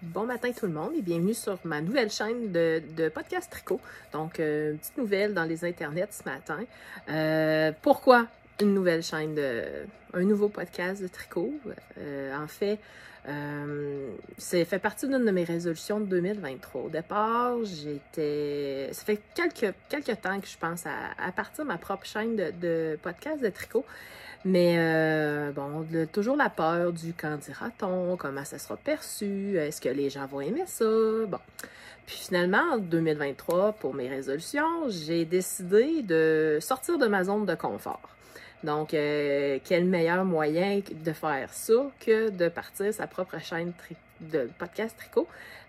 Bon matin tout le monde et bienvenue sur ma nouvelle chaîne de podcast tricot. Donc, une petite nouvelle dans les internets ce matin. Pourquoi une nouvelle chaîne un nouveau podcast de tricot? En fait, ça fait partie d'une de mes résolutions de 2023. Au départ, ça fait quelques temps que je pense à partir de ma propre chaîne de podcast de tricot. Mais toujours la peur du quand dira-t-on, comment ça sera perçu, est-ce que les gens vont aimer ça? Bon. Puis finalement, en 2023, pour mes résolutions, j'ai décidé de sortir de ma zone de confort. Donc, quel meilleur moyen de faire ça que de partir sa propre chaîne de podcast tricot,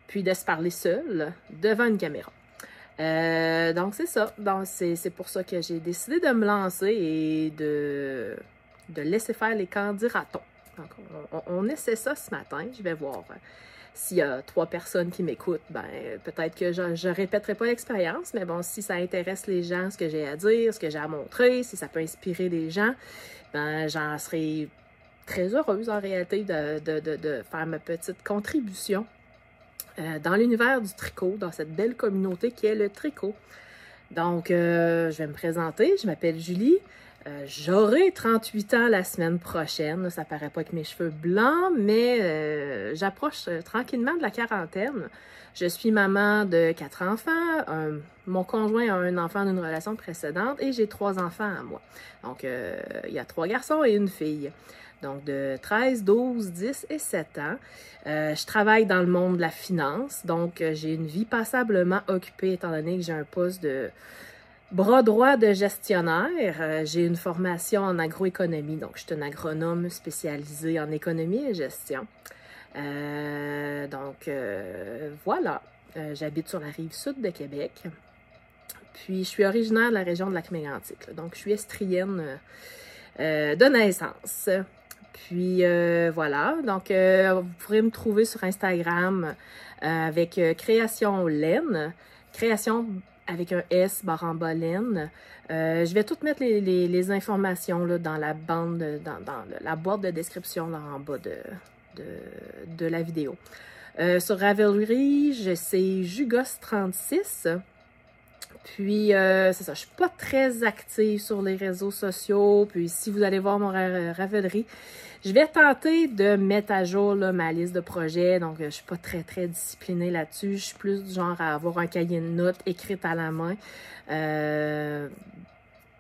puis de se parler seul devant une caméra. Donc, c'est ça. Donc, c'est pour ça que j'ai décidé de me lancer et de laisser faire les quand dira-t-on. Donc, on essaie ça ce matin. Je vais voir s'il y a 3 personnes qui m'écoutent. Peut-être que je répéterai pas l'expérience, mais bon, si ça intéresse les gens, ce que j'ai à dire, ce que j'ai à montrer, si ça peut inspirer les gens, j'en serai très heureuse en réalité de faire ma petite contribution dans l'univers du tricot, dans cette belle communauté qui est le tricot. Donc, je vais me présenter. Je m'appelle Julie. J'aurai 38 ans la semaine prochaine. Là, ça paraît pas avec mes cheveux blancs, mais j'approche tranquillement de la quarantaine. Je suis maman de 4 enfants. Mon conjoint a un enfant d'une relation précédente et j'ai 3 enfants à moi. Donc, il y a 3 garçons et une fille. Donc, de 13, 12, 10 et 7 ans. Je travaille dans le monde de la finance. Donc, j'ai une vie passablement occupée étant donné que j'ai un poste de bras droit de gestionnaire. J'ai une formation en agroéconomie, donc je suis une agronome spécialisée en économie et gestion. Voilà. J'habite sur la rive sud de Québec. Puis, je suis originaire de la région de Lac-Mégantic. Donc, je suis estrienne de naissance. Puis, voilà. Donc, vous pourrez me trouver sur Instagram avec Création Laine. Création avec un S, /, laine. Je vais tout mettre les informations là, dans la bande, dans la boîte de description là, en bas de la vidéo. Sur Ravelry, c'est Jugos36. Puis, c'est ça, je suis pas très active sur les réseaux sociaux. Puis, si vous allez voir mon Ravelry, je vais tenter de mettre à jour là, ma liste de projets. Donc, je suis pas très disciplinée là-dessus. Je suis plus du genre à avoir un cahier de notes écrite à la main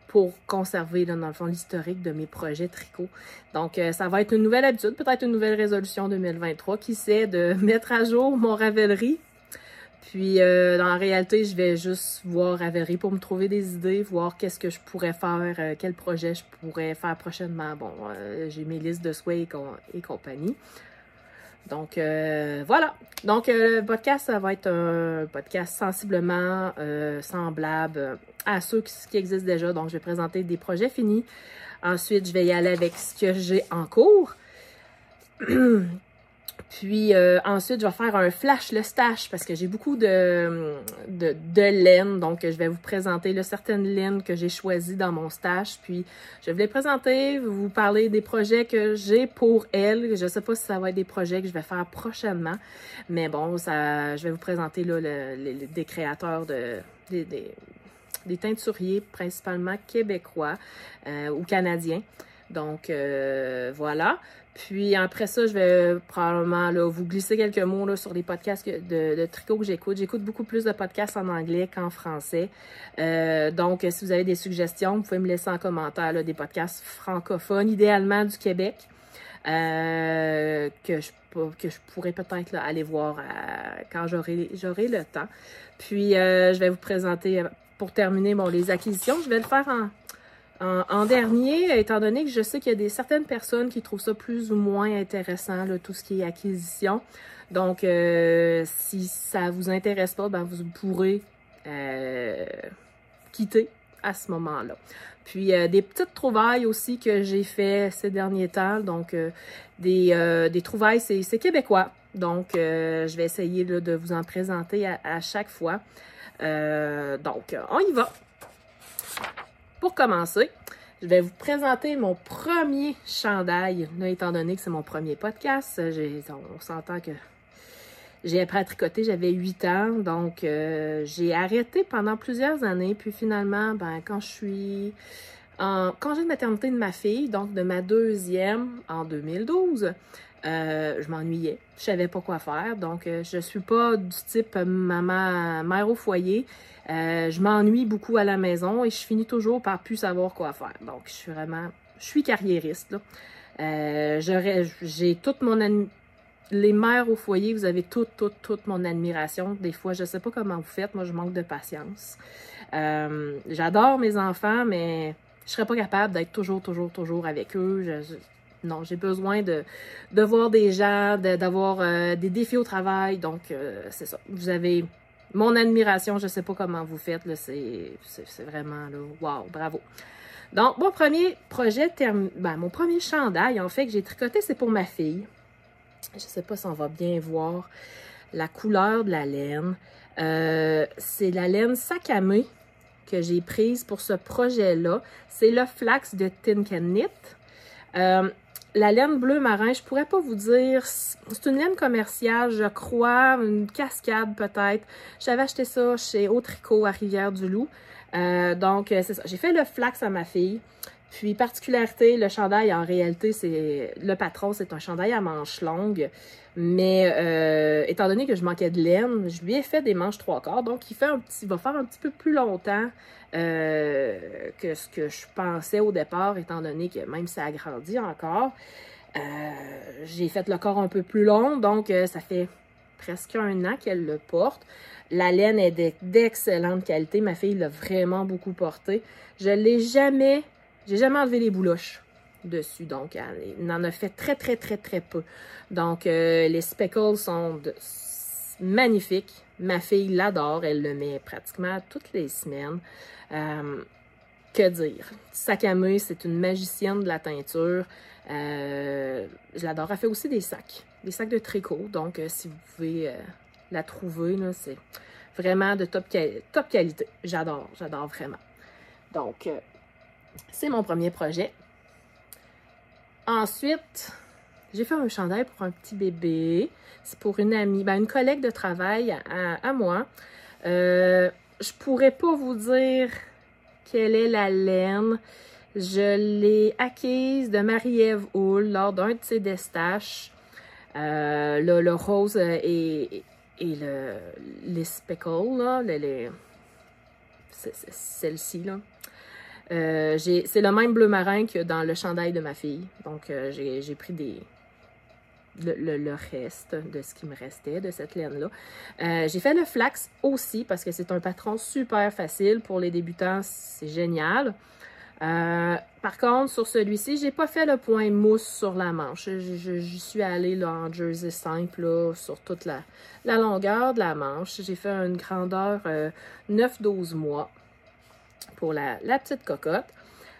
pour conserver, là, dans le fond, l'historique de mes projets tricot. Donc, ça va être une nouvelle habitude, peut-être une nouvelle résolution 2023, qui c'est de mettre à jour mon Ravelry. Puis, en réalité, je vais juste voir Ravelry pour me trouver des idées, voir qu'est-ce que je pourrais faire, quel projet je pourrais faire prochainement. Bon, j'ai mes listes de souhaits et compagnie. Donc, voilà. Donc, le podcast, ça va être un podcast sensiblement semblable à ceux qui existent déjà. Donc, je vais présenter des projets finis. Ensuite, je vais y aller avec ce que j'ai en cours. Puis ensuite, je vais faire un flash le stash parce que j'ai beaucoup de laine. Donc, je vais vous présenter là, certaines laines que j'ai choisies dans mon stash. Puis, je vais vous les présenter, vous parler des projets que j'ai pour elles. Je ne sais pas si ça va être des projets que je vais faire prochainement. Mais bon, je vais vous présenter là, des créateurs des teinturiers, principalement québécois ou canadiens. Donc, voilà. Puis après ça, je vais probablement là, vous glisser quelques mots là, sur les podcasts de tricot que j'écoute. J'écoute beaucoup plus de podcasts en anglais qu'en français. Donc, si vous avez des suggestions, vous pouvez me laisser en commentaire là, des podcasts francophones, idéalement du Québec, que je pourrais peut-être là, aller voir quand j'aurai le temps. Puis, je vais vous présenter, pour terminer, les acquisitions. Je vais le faire en dernier, étant donné que je sais qu'il y a certaines personnes qui trouvent ça plus ou moins intéressant, là, tout ce qui est acquisition. Donc, si ça vous intéresse pas, vous pourrez quitter à ce moment-là. Puis, des petites trouvailles aussi que j'ai fait ces derniers temps. Donc, des trouvailles, c'est québécois. Donc, je vais essayer là, de vous en présenter à chaque fois. Donc, on y va! Pour commencer, je vais vous présenter mon premier chandail, là, étant donné que c'est mon premier podcast. On s'entend que J'ai appris à tricoter, j'avais 8 ans, donc j'ai arrêté pendant plusieurs années. Puis finalement, ben, quand je suis en congé de maternité de ma fille, donc de ma deuxième en 2012, je m'ennuyais. Je savais pas quoi faire. Donc, je suis pas du type maman, mère au foyer. Je m'ennuie beaucoup à la maison et je finis toujours par plus savoir quoi faire. Donc, je suis carriériste, là. J'ai toute les mères au foyer, vous avez toute mon admiration. Des fois, je sais pas comment vous faites. Moi, je manque de patience. J'adore mes enfants, mais je serais pas capable d'être toujours avec eux. Non, j'ai besoin de voir des gens, d'avoir des défis au travail. Donc, c'est ça. Vous avez mon admiration. Je sais pas comment vous faites. Là, c'est vraiment, là, wow, bravo. Donc, mon premier projet, mon premier chandail, en fait, que j'ai tricoté, c'est pour ma fille. Je sais pas si on va bien voir la couleur de la laine. C'est la laine Sakame que j'ai prise pour ce projet-là. C'est le flax de Tin Can Knit. La laine bleu marin, je pourrais pas vous dire, c'est une laine commerciale, je crois, une cascade peut-être. J'avais acheté ça chez Au Tricot à Rivière-du-Loup. Donc, c'est ça. J'ai fait le flax à ma fille. Puis, particularité, le chandail, en réalité, le patron, c'est un chandail à manches longues. Mais, étant donné que je manquais de laine, je lui ai fait des manches 3/4. Donc, il va faire un petit peu plus longtemps que ce que je pensais au départ, étant donné que même ça a grandi encore. J'ai fait le corps un peu plus long. Donc, ça fait presque 1 an qu'elle le porte. La laine est d'excellente qualité. Ma fille l'a vraiment beaucoup porté. J'ai jamais enlevé les bouloches dessus. Donc, elle en a fait très peu. Donc, les speckles sont magnifiques. Ma fille l'adore. Elle le met pratiquement toutes les semaines. Que dire? Sakame, c'est une magicienne de la teinture. Je l'adore. Elle fait aussi des sacs de tricot. Donc, si vous pouvez la trouver, là, c'est vraiment de top qualité. J'adore vraiment. Donc, c'est mon premier projet. Ensuite, j'ai fait un chandail pour un petit bébé. C'est pour une amie, une collègue de travail à moi. Je pourrais pas vous dire quelle est la laine. Je l'ai acquise de Marie-Ève Houle lors d'un de ses destaches. Le rose et les speckles, là, celle-ci, là. C'est le même bleu marin que dans le chandail de ma fille. Donc, j'ai pris le reste de ce qui me restait de cette laine-là. J'ai fait le flax aussi parce que c'est un patron super facile. Pour les débutants, c'est génial. Par contre, sur celui-ci, j'ai pas fait le point mousse sur la manche. J'y suis allée là, en jersey simple là, sur toute la longueur de la manche. J'ai fait une grandeur 9-12 mois pour la petite cocotte.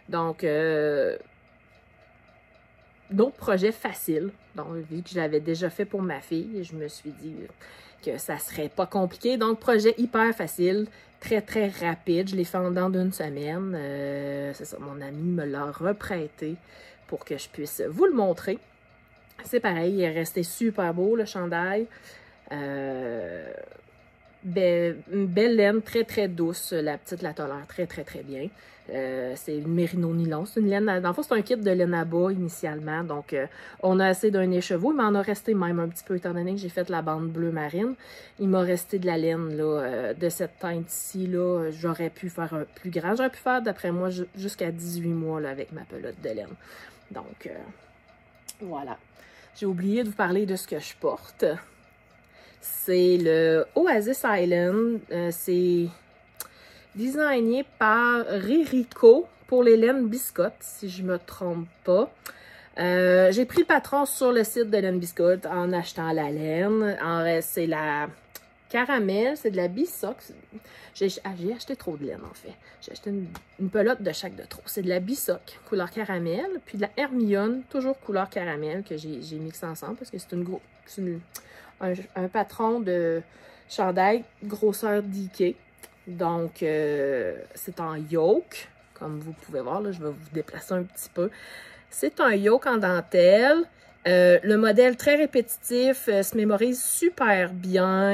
Donc, d'autres projets faciles. Donc, vu que je l'avais déjà fait pour ma fille, je me suis dit que ça serait pas compliqué. Donc, projet hyper facile, très rapide. Je l'ai fait en dedans d'1 semaine. C'est ça, mon ami me l'a reprêté pour que je puisse vous le montrer. C'est pareil, il est resté super beau, le chandail. Une belle laine, très douce. La petite la tolère très bien. C'est une mérino nylon. C'est une laine, dans le fond, c'est un kit de laine à bas initialement. Donc, on a assez d'un écheveau. Il m'en a resté même un petit peu, étant donné que j'ai fait la bande bleu marine. Il m'a resté de la laine là, de cette teinte-ci. J'aurais pu faire un plus grand. J'aurais pu faire, d'après moi, jusqu'à 18 mois là, avec ma pelote de laine. Donc, voilà. J'ai oublié de vous parler de ce que je porte. C'est le Oasis Island. C'est designé par Ririko pour les laines biscottes, si je me trompe pas. J'ai pris le patron sur le site de Laine Biscotte en achetant la laine. C'est la caramel, c'est de la Bisoc. J'ai acheté trop de laine, en fait. J'ai acheté une pelote de chaque de trop. C'est de la Bisoc, couleur caramel, puis de la Hermione, toujours couleur caramel, que j'ai mixé ensemble, parce que c'est un patron de chandail grosseur DK. Donc, c'est en yoke, comme vous pouvez voir. Là, je vais vous déplacer un petit peu. C'est un yoke en dentelle. Le modèle très répétitif, se mémorise super bien,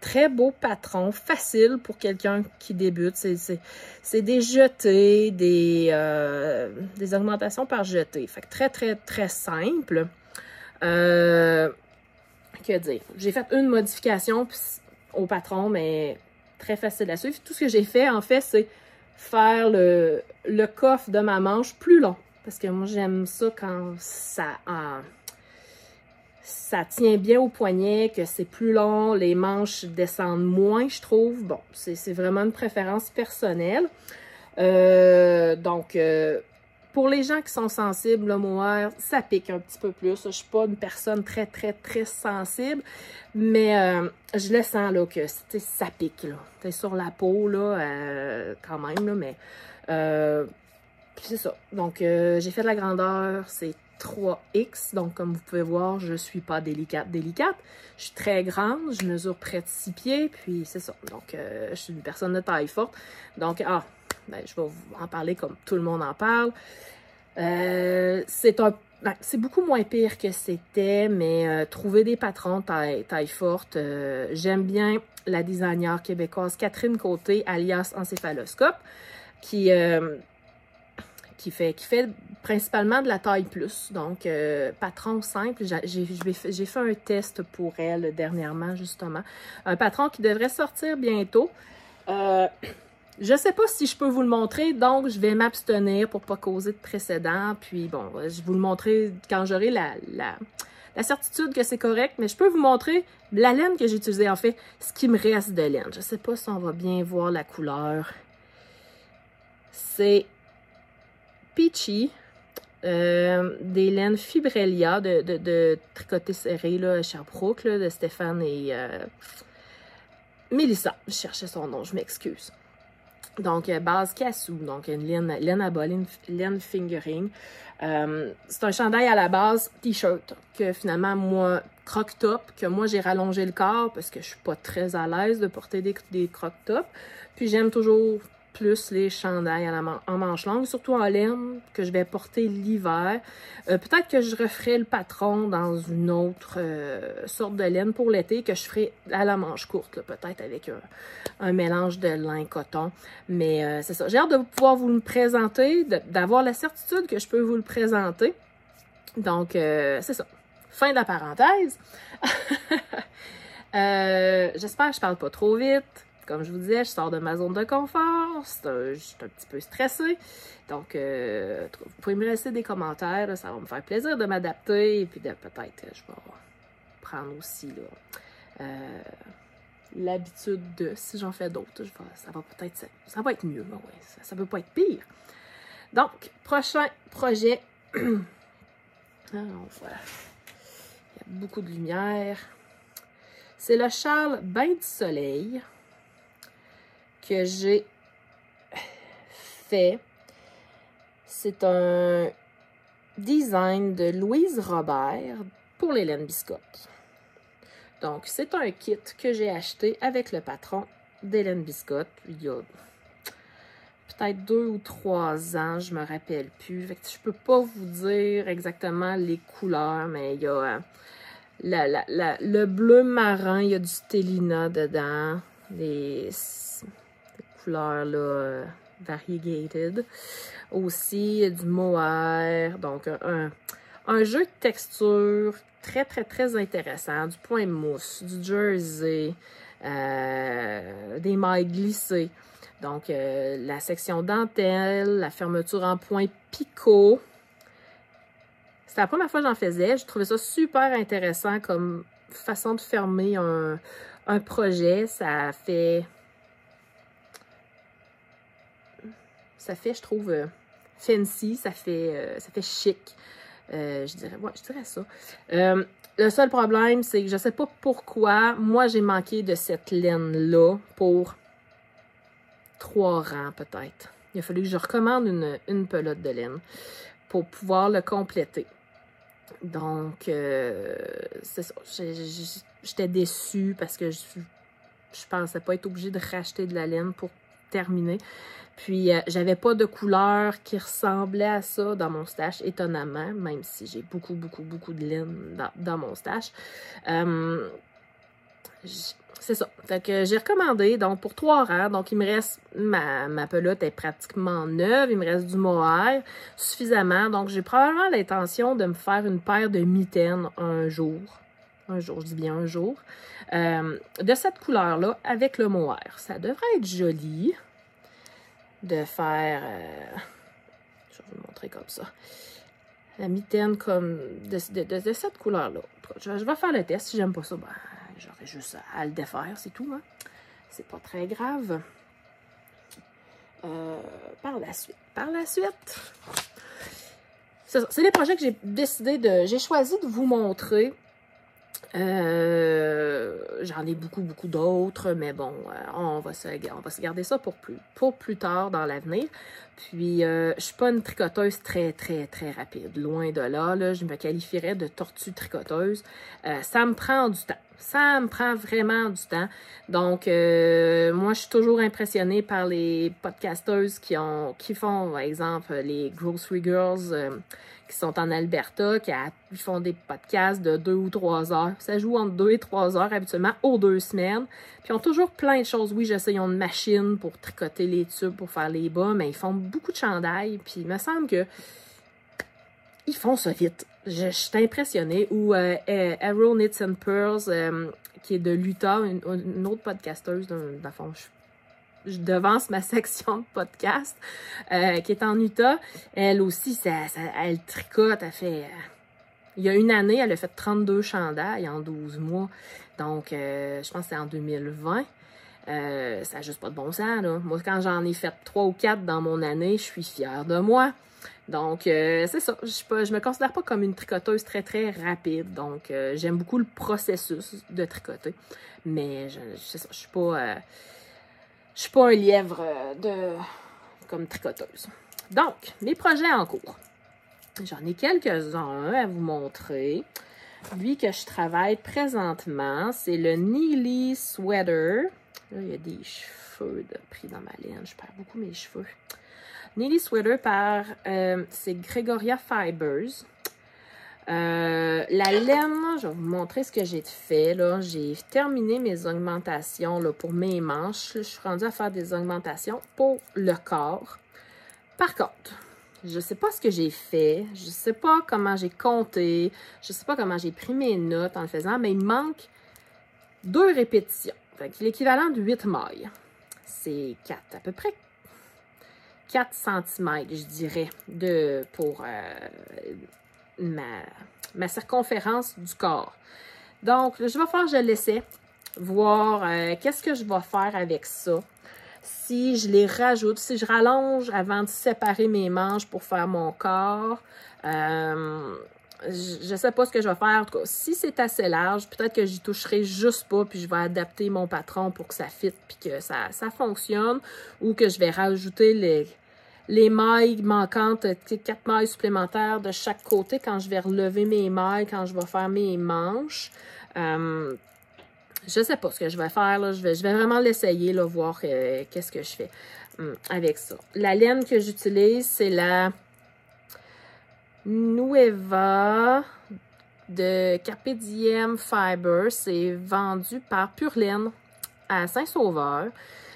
très beau patron, facile pour quelqu'un qui débute. C'est des jetés, des augmentations par jeté. Fait que très, très, très simple. Que dire? J'ai fait une modification au patron, mais très facile à suivre. Tout ce que j'ai fait, en fait, c'est faire le coffre de ma manche plus long. Parce que moi, j'aime ça quand ça tient bien au poignet, que c'est plus long, les manches descendent moins, je trouve. Bon, c'est vraiment une préférence personnelle. Donc, pour les gens qui sont sensibles, le mohair, ça pique un petit peu plus. Je suis pas une personne très, très, très sensible, mais je le sens là, que ça pique. Là. Sur la peau, là, quand même, là, mais c'est ça. Donc, j'ai fait de la grandeur, c'est 3X. Donc, comme vous pouvez voir, je suis pas délicate. Je suis très grande, je mesure près de 6 pieds, puis c'est ça. Donc, je suis une personne de taille forte. Donc, ben, je vais vous en parler comme tout le monde en parle. C'est beaucoup moins pire que c'était, mais trouver des patrons taille forte. J'aime bien la designer québécoise Catherine Côté, alias Encéphaloscope, qui fait principalement de la taille plus. Donc, patron simple. J'ai fait un test pour elle dernièrement, justement. Un patron qui devrait sortir bientôt. Je ne sais pas si je peux vous le montrer, donc je vais m'abstenir pour ne pas causer de précédent. Puis bon, je vais vous le montrer quand j'aurai la certitude que c'est correct, mais je peux vous montrer la laine que j'ai utilisée, en fait, ce qui me reste de laine. Je ne sais pas si on va bien voir la couleur. C'est Peachy, des laines Fibrelia de tricoté serré, là, Sherbrooke, là, de Stéphane et Mélissa. Je cherchais son nom, je m'excuse. Donc, base cassou, donc une laine à bas, laine fingering. C'est un chandail à la base t-shirt que finalement, moi, croc-top, que moi, j'ai rallongé le corps parce que je suis pas très à l'aise de porter des croc-tops. Puis, j'aime toujours plus les chandails en manche longue, surtout en laine, que je vais porter l'hiver. Peut-être que je referai le patron dans une autre sorte de laine pour l'été, que je ferai à la manche courte, peut-être avec un mélange de lin coton. Mais c'est ça. J'ai hâte de pouvoir vous le présenter, d'avoir la certitude que je peux vous le présenter. Donc, c'est ça. Fin de la parenthèse. J'espère que je parle pas trop vite. Comme je vous disais, je sors de ma zone de confort, je suis un petit peu stressée. Donc, vous pouvez me laisser des commentaires, là, ça va me faire plaisir de m'adapter. Et puis, peut-être, je vais prendre aussi l'habitude de, si j'en fais d'autres, ça va être mieux. Ben ouais, ça ne peut pas être pire. Donc, prochain projet. Alors, voilà. Il y a beaucoup de lumière. C'est le châle Bain du Soleil que j'ai fait. C'est un design de Louise Robert pour les laines biscottes. Donc, c'est un kit que j'ai acheté avec le patron d'Hélène Biscotte il y a peut-être 2 ou 3 ans, je me rappelle plus. Fait que je peux pas vous dire exactement les couleurs, mais il y a le bleu marin, il y a du Stellina dedans, des couleurs là, variegated. Aussi, il y a du mohair, donc un jeu de texture très, très, très intéressant. Du point mousse, du jersey, des mailles glissées. Donc, la section dentelle, la fermeture en point picot. C'était la première fois que j'en faisais. Je trouvais ça super intéressant comme façon de fermer un projet. Ça fait, je trouve, fancy. Ça fait chic. Je dirais ça. Le seul problème, c'est que je sais pas pourquoi, moi, j'ai manqué de cette laine-là pour 3 rangs, peut-être. Il a fallu que je recommande une pelote de laine pour pouvoir le compléter. Donc, c'est ça. J'étais déçue parce que je pensais pas être obligée de racheter de la laine pour terminé. Puis, j'avais pas de couleur qui ressemblait à ça dans mon stash, étonnamment, même si j'ai beaucoup de laine dans mon stash. C'est ça. Fait que j'ai recommandé, donc, pour 3 rangs. Donc, il me reste, ma pelote est pratiquement neuve. Il me reste du mohair suffisamment. Donc, j'ai probablement l'intention de me faire une paire de mitaines un jour. Un jour, je dis bien un jour. De cette couleur-là, avec le mohair. Ça devrait être joli de faire... je vais vous le montrer comme ça. La mitaine comme de cette couleur-là. Je vais faire le test. Si j'aime pas ça, ben, j'aurais juste à le défaire, c'est tout. Hein? C'est pas très grave. Par la suite, c'est ça. C'est les projets que j'ai décidé de... J'ai choisi de vous montrer. J'en ai beaucoup d'autres, mais bon, on va se garder ça pour plus tard dans l'avenir. Puis, je suis pas une tricoteuse très rapide. Loin de là, je me qualifierais de tortue tricoteuse. Ça me prend du temps. Ça me prend vraiment du temps. Donc, moi, je suis toujours impressionnée par les podcasteuses qui font, par exemple, les Grocery Girls qui sont en Alberta, qui font des podcasts de 2 ou 3 heures. Ça joue entre 2 et 3 heures habituellement aux 2 semaines. Puis ils ont toujours plein de choses. Oui, je sais, ils ont une machine pour tricoter les tubes, pour faire les bas, mais ils font beaucoup de chandails. Puis il me semble que ils font ça vite. Je suis impressionnée. Ou Arrow Knits and Pearls, qui est de l'Utah, une autre podcasteuse, dans le fond, je devance ma section de podcast, qui est en Utah. Elle aussi, elle tricote, elle fait... il y a une année, elle a fait 32 chandails en 12 mois. Donc, je pense que c'est en 2020. Ça n'a juste pas de bon sens, là. Moi, quand j'en ai fait 3 ou 4 dans mon année, je suis fière de moi. Donc, c'est ça. Je me considère pas comme une tricoteuse très rapide. Donc, j'aime beaucoup le processus de tricoter. Mais, c'est ça, je suis pas un lièvre comme tricoteuse. Donc, mes projets en cours. J'en ai quelques-uns à vous montrer. Lui que je travaille présentement, c'est le Neely Sweater. Là, il y a des cheveux pris dans ma laine. Je perds beaucoup mes cheveux. Neely Sweater c'est Gregoria Fibers. La laine, je vais vous montrer ce que j'ai fait. J'ai terminé mes augmentations là, pour mes manches. Là, je suis rendue à faire des augmentations pour le corps. Par contre, je ne sais pas ce que j'ai fait. Je ne sais pas comment j'ai compté. Je ne sais pas comment j'ai pris mes notes en le faisant, mais il me manque 2 répétitions. L'équivalent de 8 mailles. C'est à peu près 4 cm, je dirais, pour ma circonférence du corps. Donc, je vais faire, je l'essaie, voir qu'est-ce que je vais faire avec ça. Si je les rajoute, si je rallonge avant de séparer mes manches pour faire mon corps, je ne sais pas ce que je vais faire. En tout cas, si c'est assez large, peut-être que j'y toucherai juste pas, puis je vais adapter mon patron pour que ça fitte, puis que ça fonctionne, ou que je vais rajouter les mailles manquantes, 4 mailles supplémentaires de chaque côté quand je vais relever mes mailles, quand je vais faire mes manches. Je sais pas ce que je vais faire, là. Je vais vraiment l'essayer, là, voir qu'est-ce que je fais avec ça. La laine que j'utilise, c'est la Nueva de Carpe Diem Fiber. C'est vendu par Pure Laine à Saint-Sauveur.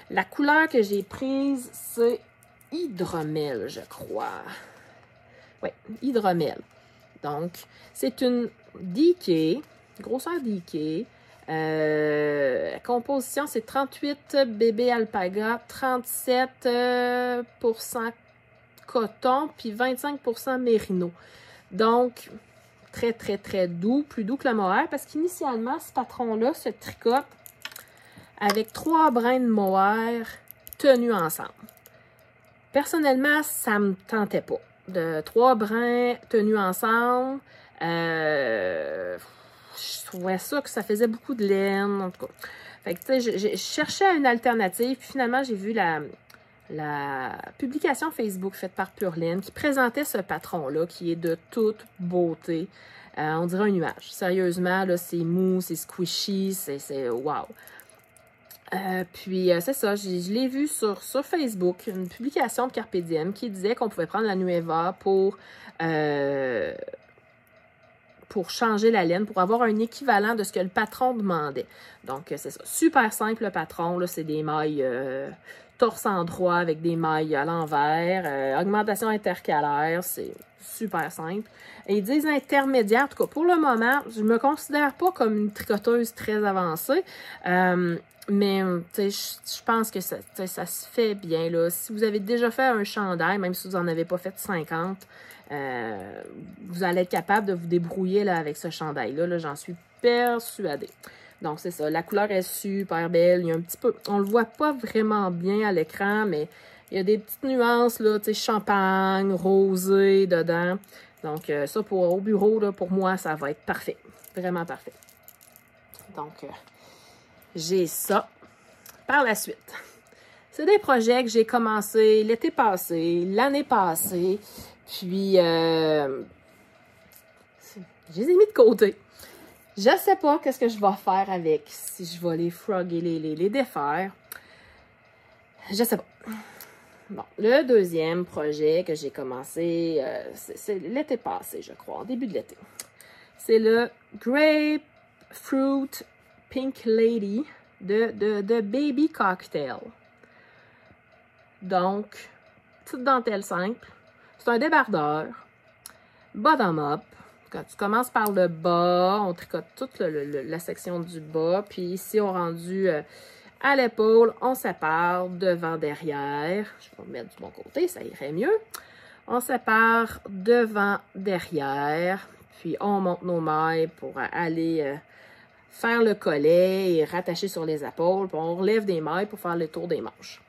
La couleur que j'ai prise, c'est Hydromel, je crois. Oui, Hydromel. Donc, c'est une DK, grosseur DK. La composition, c'est 38 bébé alpaga, 37% coton, puis 25% mérino. Donc, très doux, plus doux que le mohair, parce qu'initialement, ce patron-là se tricote avec 3 brins de mohair tenus ensemble. Personnellement, ça me tentait pas. De 3 brins tenus ensemble, je trouvais ça que ça faisait beaucoup de laine, en tout cas. Fait que, tu sais, je cherchais une alternative, puis finalement, j'ai vu la publication Facebook faite par Pure Laine qui présentait ce patron-là, qui est de toute beauté. On dirait un nuage. Sérieusement, là, c'est mou, c'est squishy, c'est wow. C'est ça, je l'ai vu sur Facebook, une publication de Carpe Diem qui disait qu'on pouvait prendre la Nueva pour changer la laine, pour avoir un équivalent de ce que le patron demandait. Donc, c'est ça. Super simple, le patron. Là, c'est des mailles torse endroit avec des mailles à l'envers. Augmentation intercalaire, c'est super simple. Et ils disent intermédiaire. En tout cas, pour le moment, je me considère pas comme une tricoteuse très avancée. Mais je pense que ça se fait bien. Là. Si vous avez déjà fait un chandail, même si vous n'en avez pas fait 50, vous allez être capable de vous débrouiller là, avec ce chandail-là. Là, j'en suis persuadée. Donc, c'est ça. La couleur est super belle. Il y a un petit peu... On le voit pas vraiment bien à l'écran, mais il y a des petites nuances, là, tu sais, champagne, rosé dedans. Donc, ça, au bureau, là, pour moi, ça va être parfait. Vraiment parfait. Donc, j'ai ça. Par la suite, c'est des projets que j'ai commencé l'été passé, l'année passée. Puis, je les ai mis de côté. Je ne sais pas qu'est-ce que je vais faire avec, si je vais les frogger, les défaire. Je sais pas. Bon, le deuxième projet que j'ai commencé, c'est l'été passé, je crois, au début de l'été. C'est le Grapefruit Pink Lady de Baby Cocktail. Donc, petite dentelle simple. C'est un débardeur. Bottom-up. Quand tu commences par le bas, on tricote toute la section du bas. Puis ici, on rendu à l'épaule, on sépare devant, derrière. Je vais me mettre du bon côté, ça irait mieux. On sépare devant, derrière. Puis on monte nos mailles pour aller faire le collet et rattacher sur les épaules. Puis on relève des mailles pour faire le tour des manches.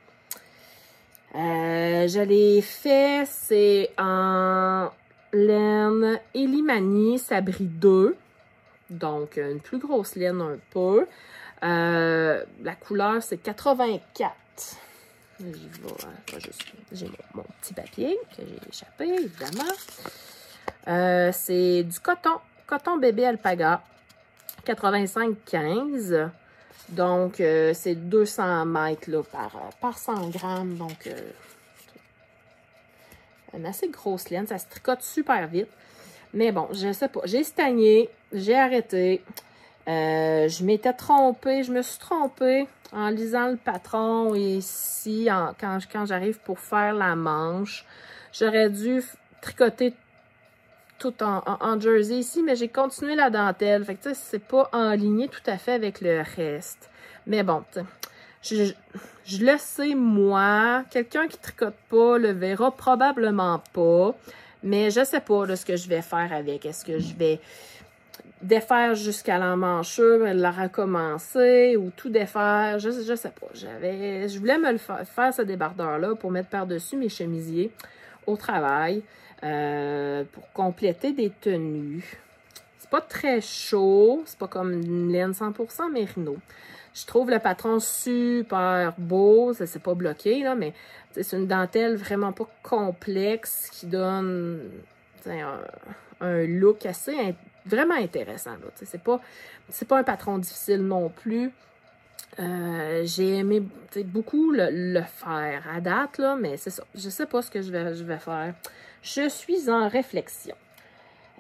Je l'ai fait, c'est en laine Elimani Sabri 2. Donc, une plus grosse laine un peu. La couleur, c'est 84. J'ai mon petit papier que j'ai échappé, évidemment. C'est du coton bébé alpaga, 85-15. Donc, c'est 200 mètres là, par 100 grammes. Donc, une assez grosse laine. Ça se tricote super vite. Mais bon, je sais pas. J'ai stagné. J'ai arrêté. Je m'étais trompée. Je me suis trompée en lisant le patron. Et ici, quand j'arrive pour faire la manche, j'aurais dû tricoter tout en jersey ici, mais j'ai continué la dentelle. Fait que, tu sais, c'est pas aligné tout à fait avec le reste. Mais bon, je le sais, moi. Quelqu'un qui tricote pas le verra probablement pas. Mais je sais pas là, ce que je vais faire avec. Est-ce que je vais défaire jusqu'à l'emmanchure, la recommencer ou tout défaire? Je sais pas. Je voulais me le faire ce débardeur-là pour mettre par-dessus mes chemisiers au travail. Pour compléter des tenues. C'est pas très chaud, c'est pas comme une laine 100% mérino. Je trouve le patron super beau, ça c'est pas bloqué, là, mais c'est une dentelle vraiment pas complexe qui donne un look assez vraiment intéressant. C'est pas un patron difficile non plus. J'ai aimé beaucoup le faire à date, là, mais c'est ça. Je sais pas ce que je vais faire. Je suis en réflexion.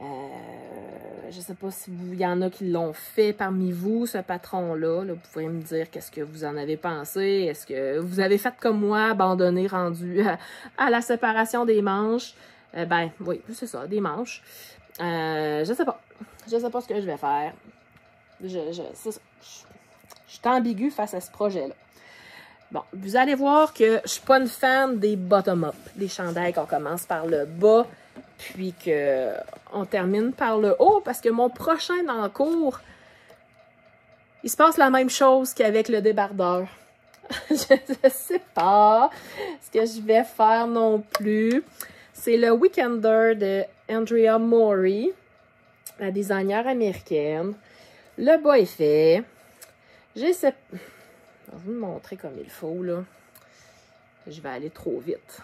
Je sais pas si il y en a qui l'ont fait parmi vous, ce patron-là. Là, vous pouvez me dire qu'est-ce que vous en avez pensé. Est-ce que vous avez fait comme moi, abandonné, rendu à la séparation des manches? Ben, oui, c'est ça, des manches. Je sais pas. Je sais pas ce que je vais faire. C'est ça. Je suis ambiguë face à ce projet-là. Bon, vous allez voir que je suis pas une fan des bottom-up, des chandails qu'on commence par le bas, puis qu'on termine par le haut, parce que mon prochain dans le cours, il se passe la même chose qu'avec le débardeur. Je ne sais pas ce que je vais faire non plus. C'est le Weekender de Andrea Mori, la designer américaine. Le bas est fait. J'essaie... Je vais vous le montrer comme il faut, là. Je vais aller trop vite.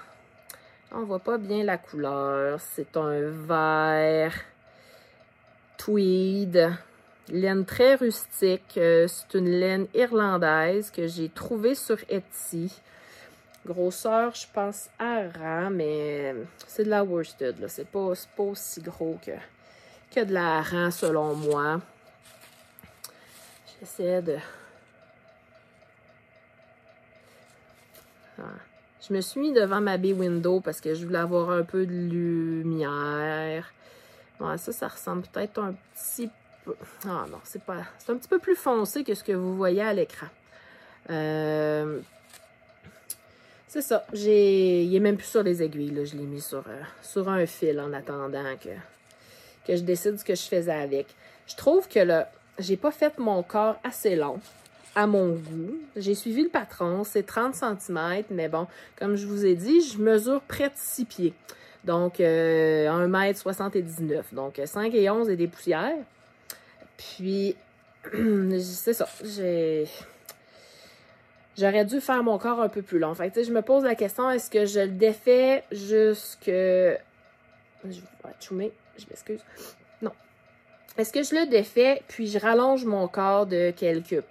On voit pas bien la couleur. C'est un vert tweed. Laine très rustique. C'est une laine irlandaise que j'ai trouvée sur Etsy. Grosseur, je pense, Aran, mais c'est de la worsted, là. C'est pas aussi gros que de la Aran, selon moi. J'essaie de... Ah. Je me suis mis devant ma baie window parce que je voulais avoir un peu de lumière. Ouais, ça ressemble peut-être un petit peu... Ah non, c'est pas... C'est un petit peu plus foncé que ce que vous voyez à l'écran. C'est ça. Il est même plus sur les aiguilles, là. Je l'ai mis sur un fil en attendant que je décide ce que je faisais avec. Je trouve que j'ai pas fait mon corps assez long à mon goût. J'ai suivi le patron, c'est 30 cm, mais bon, comme je vous ai dit, je mesure près de 6 pieds. Donc, 1,79 m. Donc, 5 et 11 et des poussières. Puis, c'est ça. J'aurais dû faire mon corps un peu plus long. Fait que, je me pose la question, est-ce que je le défais jusque... Je vais choumer, je m'excuse. Non. Est-ce que je le défais, puis je rallonge mon corps de quelques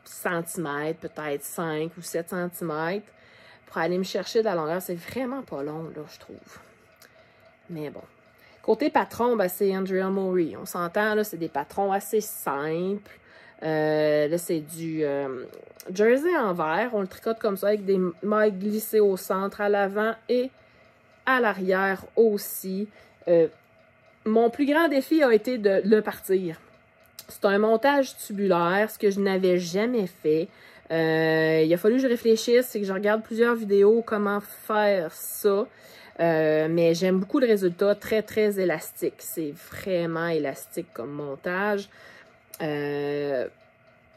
centimètres, peut-être 5 ou 7 cm, pour aller me chercher de la longueur? C'est vraiment pas long, là, je trouve. Mais bon. Côté patron, ben, c'est Andrea Mowry. On s'entend, là, c'est des patrons assez simples. Là, c'est du jersey en verre. On le tricote comme ça avec des mailles glissées au centre, à l'avant et à l'arrière aussi. Mon plus grand défi a été de le partir. C'est un montage tubulaire, ce que je n'avais jamais fait. Il a fallu que je réfléchisse et que je regarde plusieurs vidéos comment faire ça. Mais j'aime beaucoup le résultat, très, très élastique. C'est vraiment élastique comme montage. C'est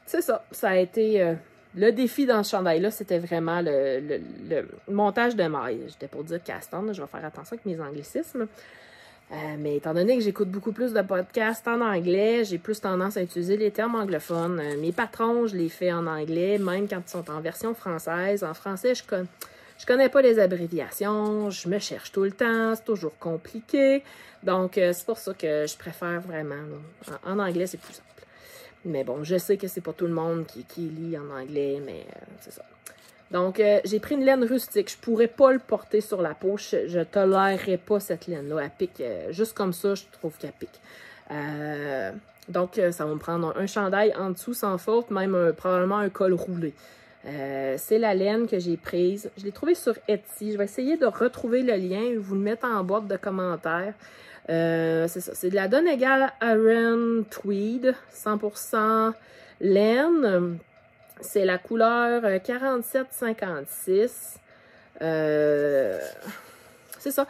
ça. Ça a été le défi dans ce chandail-là, c'était vraiment le montage de mailles. J'étais pour dire cast on, je vais faire attention avec mes anglicismes. Mais étant donné que j'écoute beaucoup plus de podcasts en anglais, j'ai plus tendance à utiliser les termes anglophones. Mes patrons, je les fais en anglais, même quand ils sont en version française. En français, je connais pas les abréviations, je me cherche tout le temps, c'est toujours compliqué. Donc, c'est pour ça que je préfère vraiment. Là. En anglais, c'est plus simple. Mais bon, je sais que c'est pas tout le monde qui lit en anglais, mais c'est ça. Donc, j'ai pris une laine rustique. Je pourrais pas le porter sur la peau. Je tolérerais pas cette laine-là. Elle pique. Juste comme ça, je trouve qu'elle pique. Donc, ça va me prendre un chandail en dessous sans faute, même probablement un col roulé. C'est la laine que j'ai prise. Je l'ai trouvée sur Etsy. Je vais essayer de retrouver le lien et vous le mettre en boîte de commentaires. C'est ça. C'est de la Donegal Aran Tweed, 100% laine. C'est la couleur 4756. C'est ça.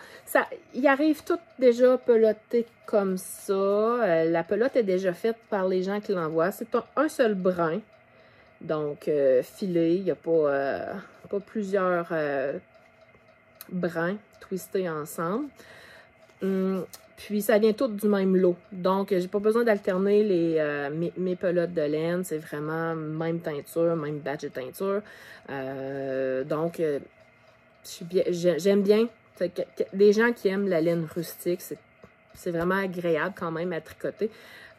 Il arrive tout déjà peloté comme ça. La pelote est déjà faite par les gens qui l'envoient. C'est un seul brin. Donc, filé. Il n'y a pas plusieurs brins twistés ensemble. Puis, ça vient tout du même lot. Donc, j'ai pas besoin d'alterner mes pelotes de laine. C'est vraiment même teinture, même batch de teinture. Donc, j'aime bien. Des gens qui aiment la laine rustique, c'est vraiment agréable quand même à tricoter.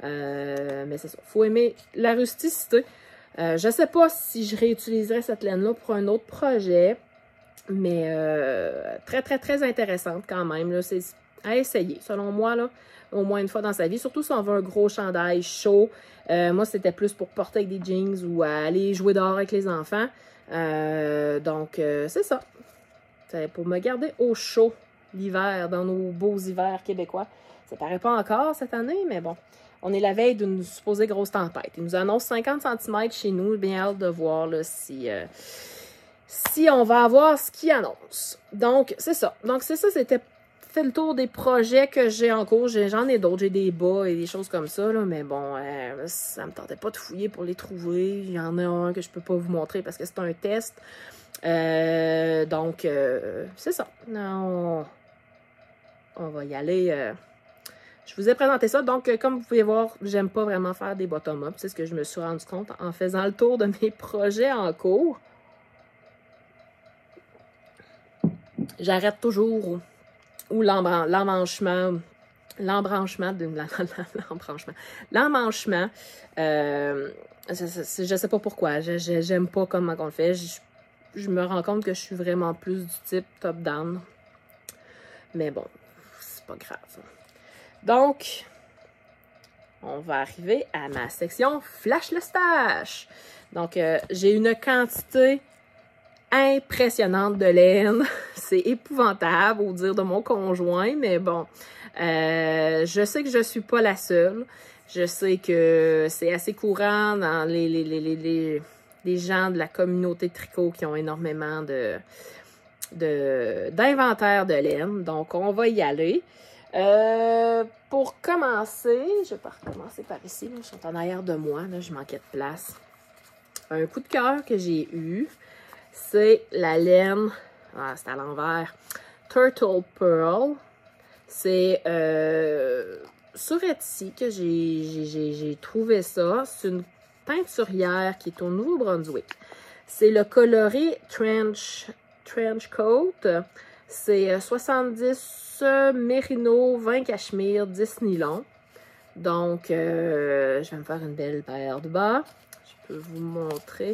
Mais c'est ça. Il faut aimer la rusticité. Je sais pas si je réutiliserai cette laine-là pour un autre projet. Mais très, très, très intéressante quand même. C'est à essayer, selon moi, là, au moins une fois dans sa vie. Surtout si on veut un gros chandail chaud. Moi, c'était plus pour porter avec des jeans ou aller jouer dehors avec les enfants. Donc, c'est ça. C'est pour me garder au chaud l'hiver, dans nos beaux hivers québécois. Ça paraît pas encore cette année, mais bon. On est la veille d'une supposée grosse tempête. Ils nous annoncent 50 cm chez nous. Bien hâte de voir là, si on va avoir ce qu'ils annoncent. Donc, c'est ça. Donc, c'est ça, c'était fait le tour des projets que j'ai en cours. J'en ai d'autres, j'ai des bas et des choses comme ça, là, mais bon, ça me tentait pas de fouiller pour les trouver. Il y en a un que je peux pas vous montrer parce que c'est un test. Donc, c'est ça. On va y aller. Je vous ai présenté ça. Donc, comme vous pouvez voir, j'aime pas vraiment faire des bottom-up. C'est ce que je me suis rendu compte en faisant le tour de mes projets en cours. J'arrête toujours ou l'emmanchement l'embranchement, l'emmanchement, je sais pas pourquoi, j'aime pas comment on le fait, je me rends compte que je suis vraiment plus du type top-down, mais bon, c'est pas grave. Donc, on va arriver à ma section Flash le stash. Donc, j'ai une quantité impressionnante de laine. C'est épouvantable au dire de mon conjoint, mais bon, je sais que je suis pas la seule. Je sais que c'est assez courant dans les gens de la communauté tricot qui ont énormément d'inventaire de laine. Donc, on va y aller. Pour commencer, je vais recommencer par ici. Là, je suis en arrière de moi. Là, je manquais de place. Un coup de cœur que j'ai eu, c'est la laine. Ah, c'est à l'envers. Turtle Pearl. C'est sur Etsy que j'ai trouvé ça. C'est une teinturière qui est au Nouveau-Brunswick. C'est le coloris Trench Coat. C'est 70 mérino, 20 cachemire, 10 nylon. Donc, je vais me faire une belle paire de bas. Je peux vous montrer.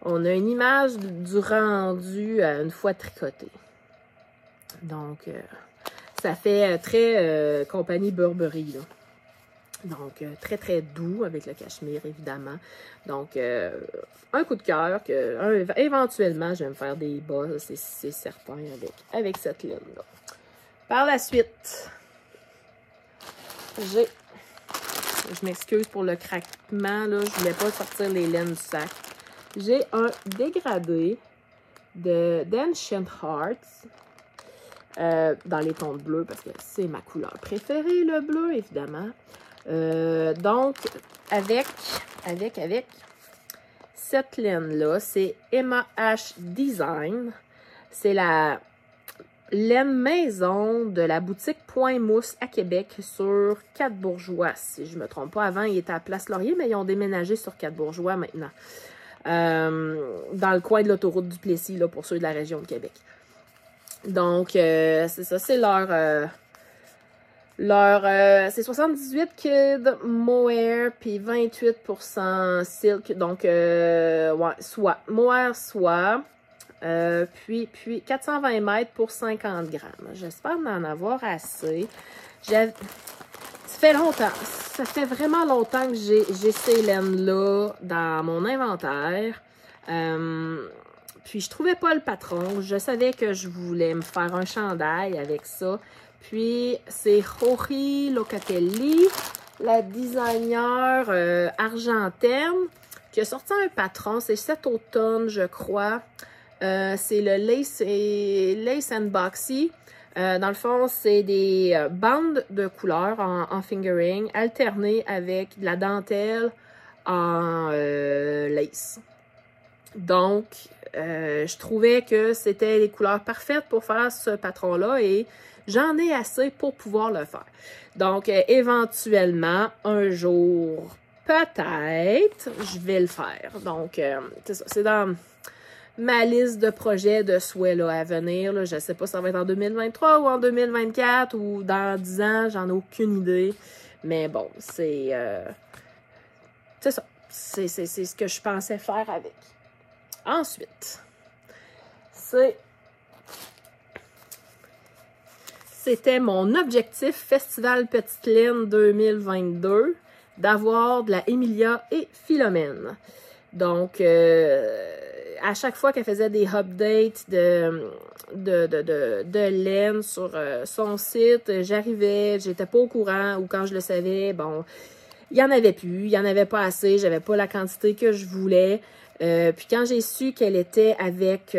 On a une image du rendu une fois tricoté. Donc, ça fait très compagnie Burberry, là. Donc, très, très doux avec le cachemire, évidemment. Donc, un coup de cœur que éventuellement, je vais me faire des bas, c'est certain, avec cette laine-là. Par la suite, je m'excuse pour le craquement, là, je voulais pas sortir les laines du sac. J'ai un dégradé d'Ancient Hearts dans les tons de bleu, parce que c'est ma couleur préférée, le bleu, évidemment. Donc, avec cette laine-là, c'est Emma H Design. C'est la laine maison de la boutique Point Mousse à Québec sur 4 Bourgeois, si je ne me trompe pas. Avant, il était à Place Laurier, mais ils ont déménagé sur 4 Bourgeois maintenant. Dans le coin de l'autoroute du Plessis, là, pour ceux de la région de Québec. Donc, c'est ça, c'est c'est 78 kid mohair puis 28% silk, donc ouais, soie, mohair soie, puis 420 mètres pour 50 grammes. J'espère en avoir assez. Ça fait longtemps, ça fait vraiment longtemps que j'ai ces laines-là dans mon inventaire. Puis je trouvais pas le patron. Je savais que je voulais me faire un chandail avec ça. Puis c'est Rory Locatelli, la designer argentine, qui a sorti un patron. C'est cet automne, je crois. C'est le Lace and Boxy. Dans le fond, c'est des bandes de couleurs en fingering alternées avec de la dentelle en lace. Donc, je trouvais que c'était les couleurs parfaites pour faire ce patron-là et j'en ai assez pour pouvoir le faire. Donc, éventuellement, un jour, peut-être, je vais le faire. Donc, c'est ça, c'est dans ma liste de projets, de souhaits là, à venir. Là. Je ne sais pas si ça va être en 2023 ou en 2024 ou dans 10 ans, j'en ai aucune idée. Mais bon, c'est ça. C'est ce que je pensais faire avec. Ensuite, c'était mon objectif Festival Petite Laine 2022 d'avoir de la Emilia et Philomène. Donc, à chaque fois qu'elle faisait des updates de laine sur son site, j'arrivais, j'étais pas au courant ou quand je le savais, bon, il y en avait plus, il y en avait pas assez, j'avais pas la quantité que je voulais. Puis quand j'ai su qu'elle était avec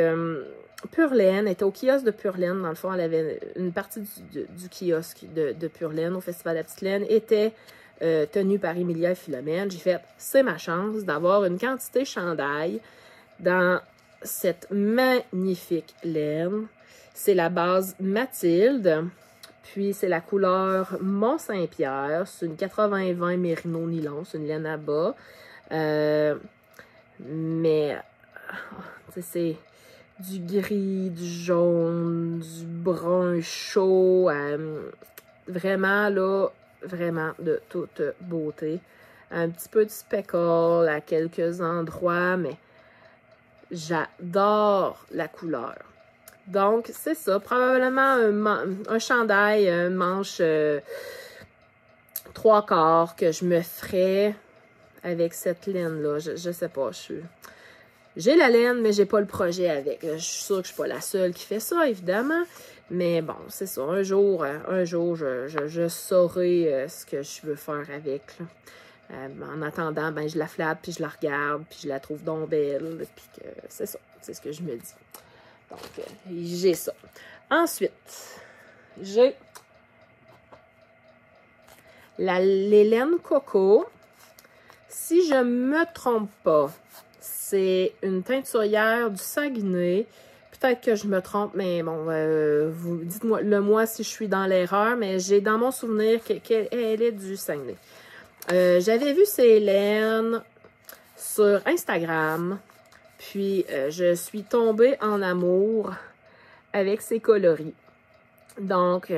Pure Laine, elle était au kiosque de Pure Laine, dans le fond, elle avait une partie du kiosque de Pure Laine au Festival de la Petite Laine, était tenue par Emilia et Philomène. J'ai fait, c'est ma chance d'avoir une quantité chandail dans cette magnifique laine. C'est la base Mathilde, puis c'est la couleur Mont-Saint-Pierre, c'est une 80-20 mérino nylon, c'est une laine à bas. Mais c'est du gris, du jaune, du brun chaud. vraiment, là, vraiment de toute beauté. Un petit peu de speckle à quelques endroits, mais j'adore la couleur. Donc, c'est ça. Probablement un chandail, manche 3/4 que je me ferais avec cette laine-là. Je sais pas, j'ai la laine, mais j'ai pas le projet avec. Je suis sûre que je suis pas la seule qui fait ça, évidemment. Mais bon, c'est ça. Un jour, je saurai ce que je veux faire avec. Là. En attendant, ben, je la flatte, puis je la regarde, puis je la trouve donc belle. Puis que c'est ça. C'est ce que je me dis. Donc, j'ai ça. Ensuite, j'ai les laines coco. Si je me trompe pas, c'est une teinturière du Saguenay. Peut-être que je me trompe, mais bon, vous dites-moi moi si je suis dans l'erreur, mais j'ai dans mon souvenir qu'elle est du Saguenay. J'avais vu ces laines sur Instagram, puis je suis tombée en amour avec ses coloris. Donc,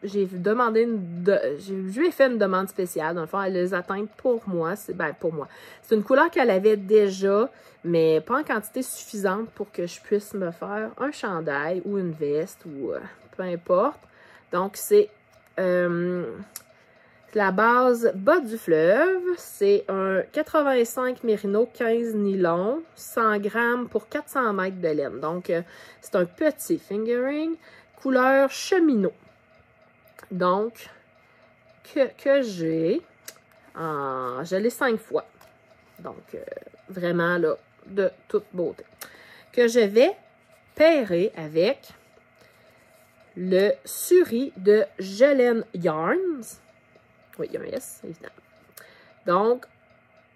j'ai demandé je lui ai fait une demande spéciale. Dans le fond, elle les atteint pour moi. Pour moi. C'est une couleur qu'elle avait déjà, mais pas en quantité suffisante pour que je puisse me faire un chandail ou une veste ou peu importe. Donc, c'est la base bas du fleuve. C'est un 85 mérino, 15 nylon, 100 grammes pour 400 mètres de laine. Donc, c'est un petit fingering, couleur cheminot. Donc, que j'ai, je l'ai 5 fois. Donc, vraiment, là, de toute beauté. Que je vais pairer avec le Suri de Gelen Yarns. Oui, il y a un S, évidemment. Donc,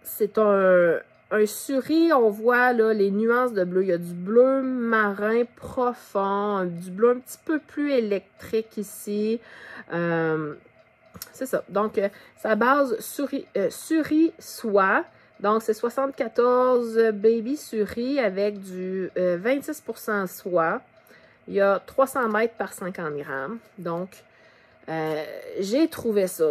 c'est un Suri, on voit là les nuances de bleu. Il y a du bleu marin profond, du bleu un petit peu plus électrique ici. C'est ça. Donc, sa base Suri soie. Donc, c'est 74 baby Suri avec du 26% soie. Il y a 300 mètres par 50 grammes. Donc, j'ai trouvé ça.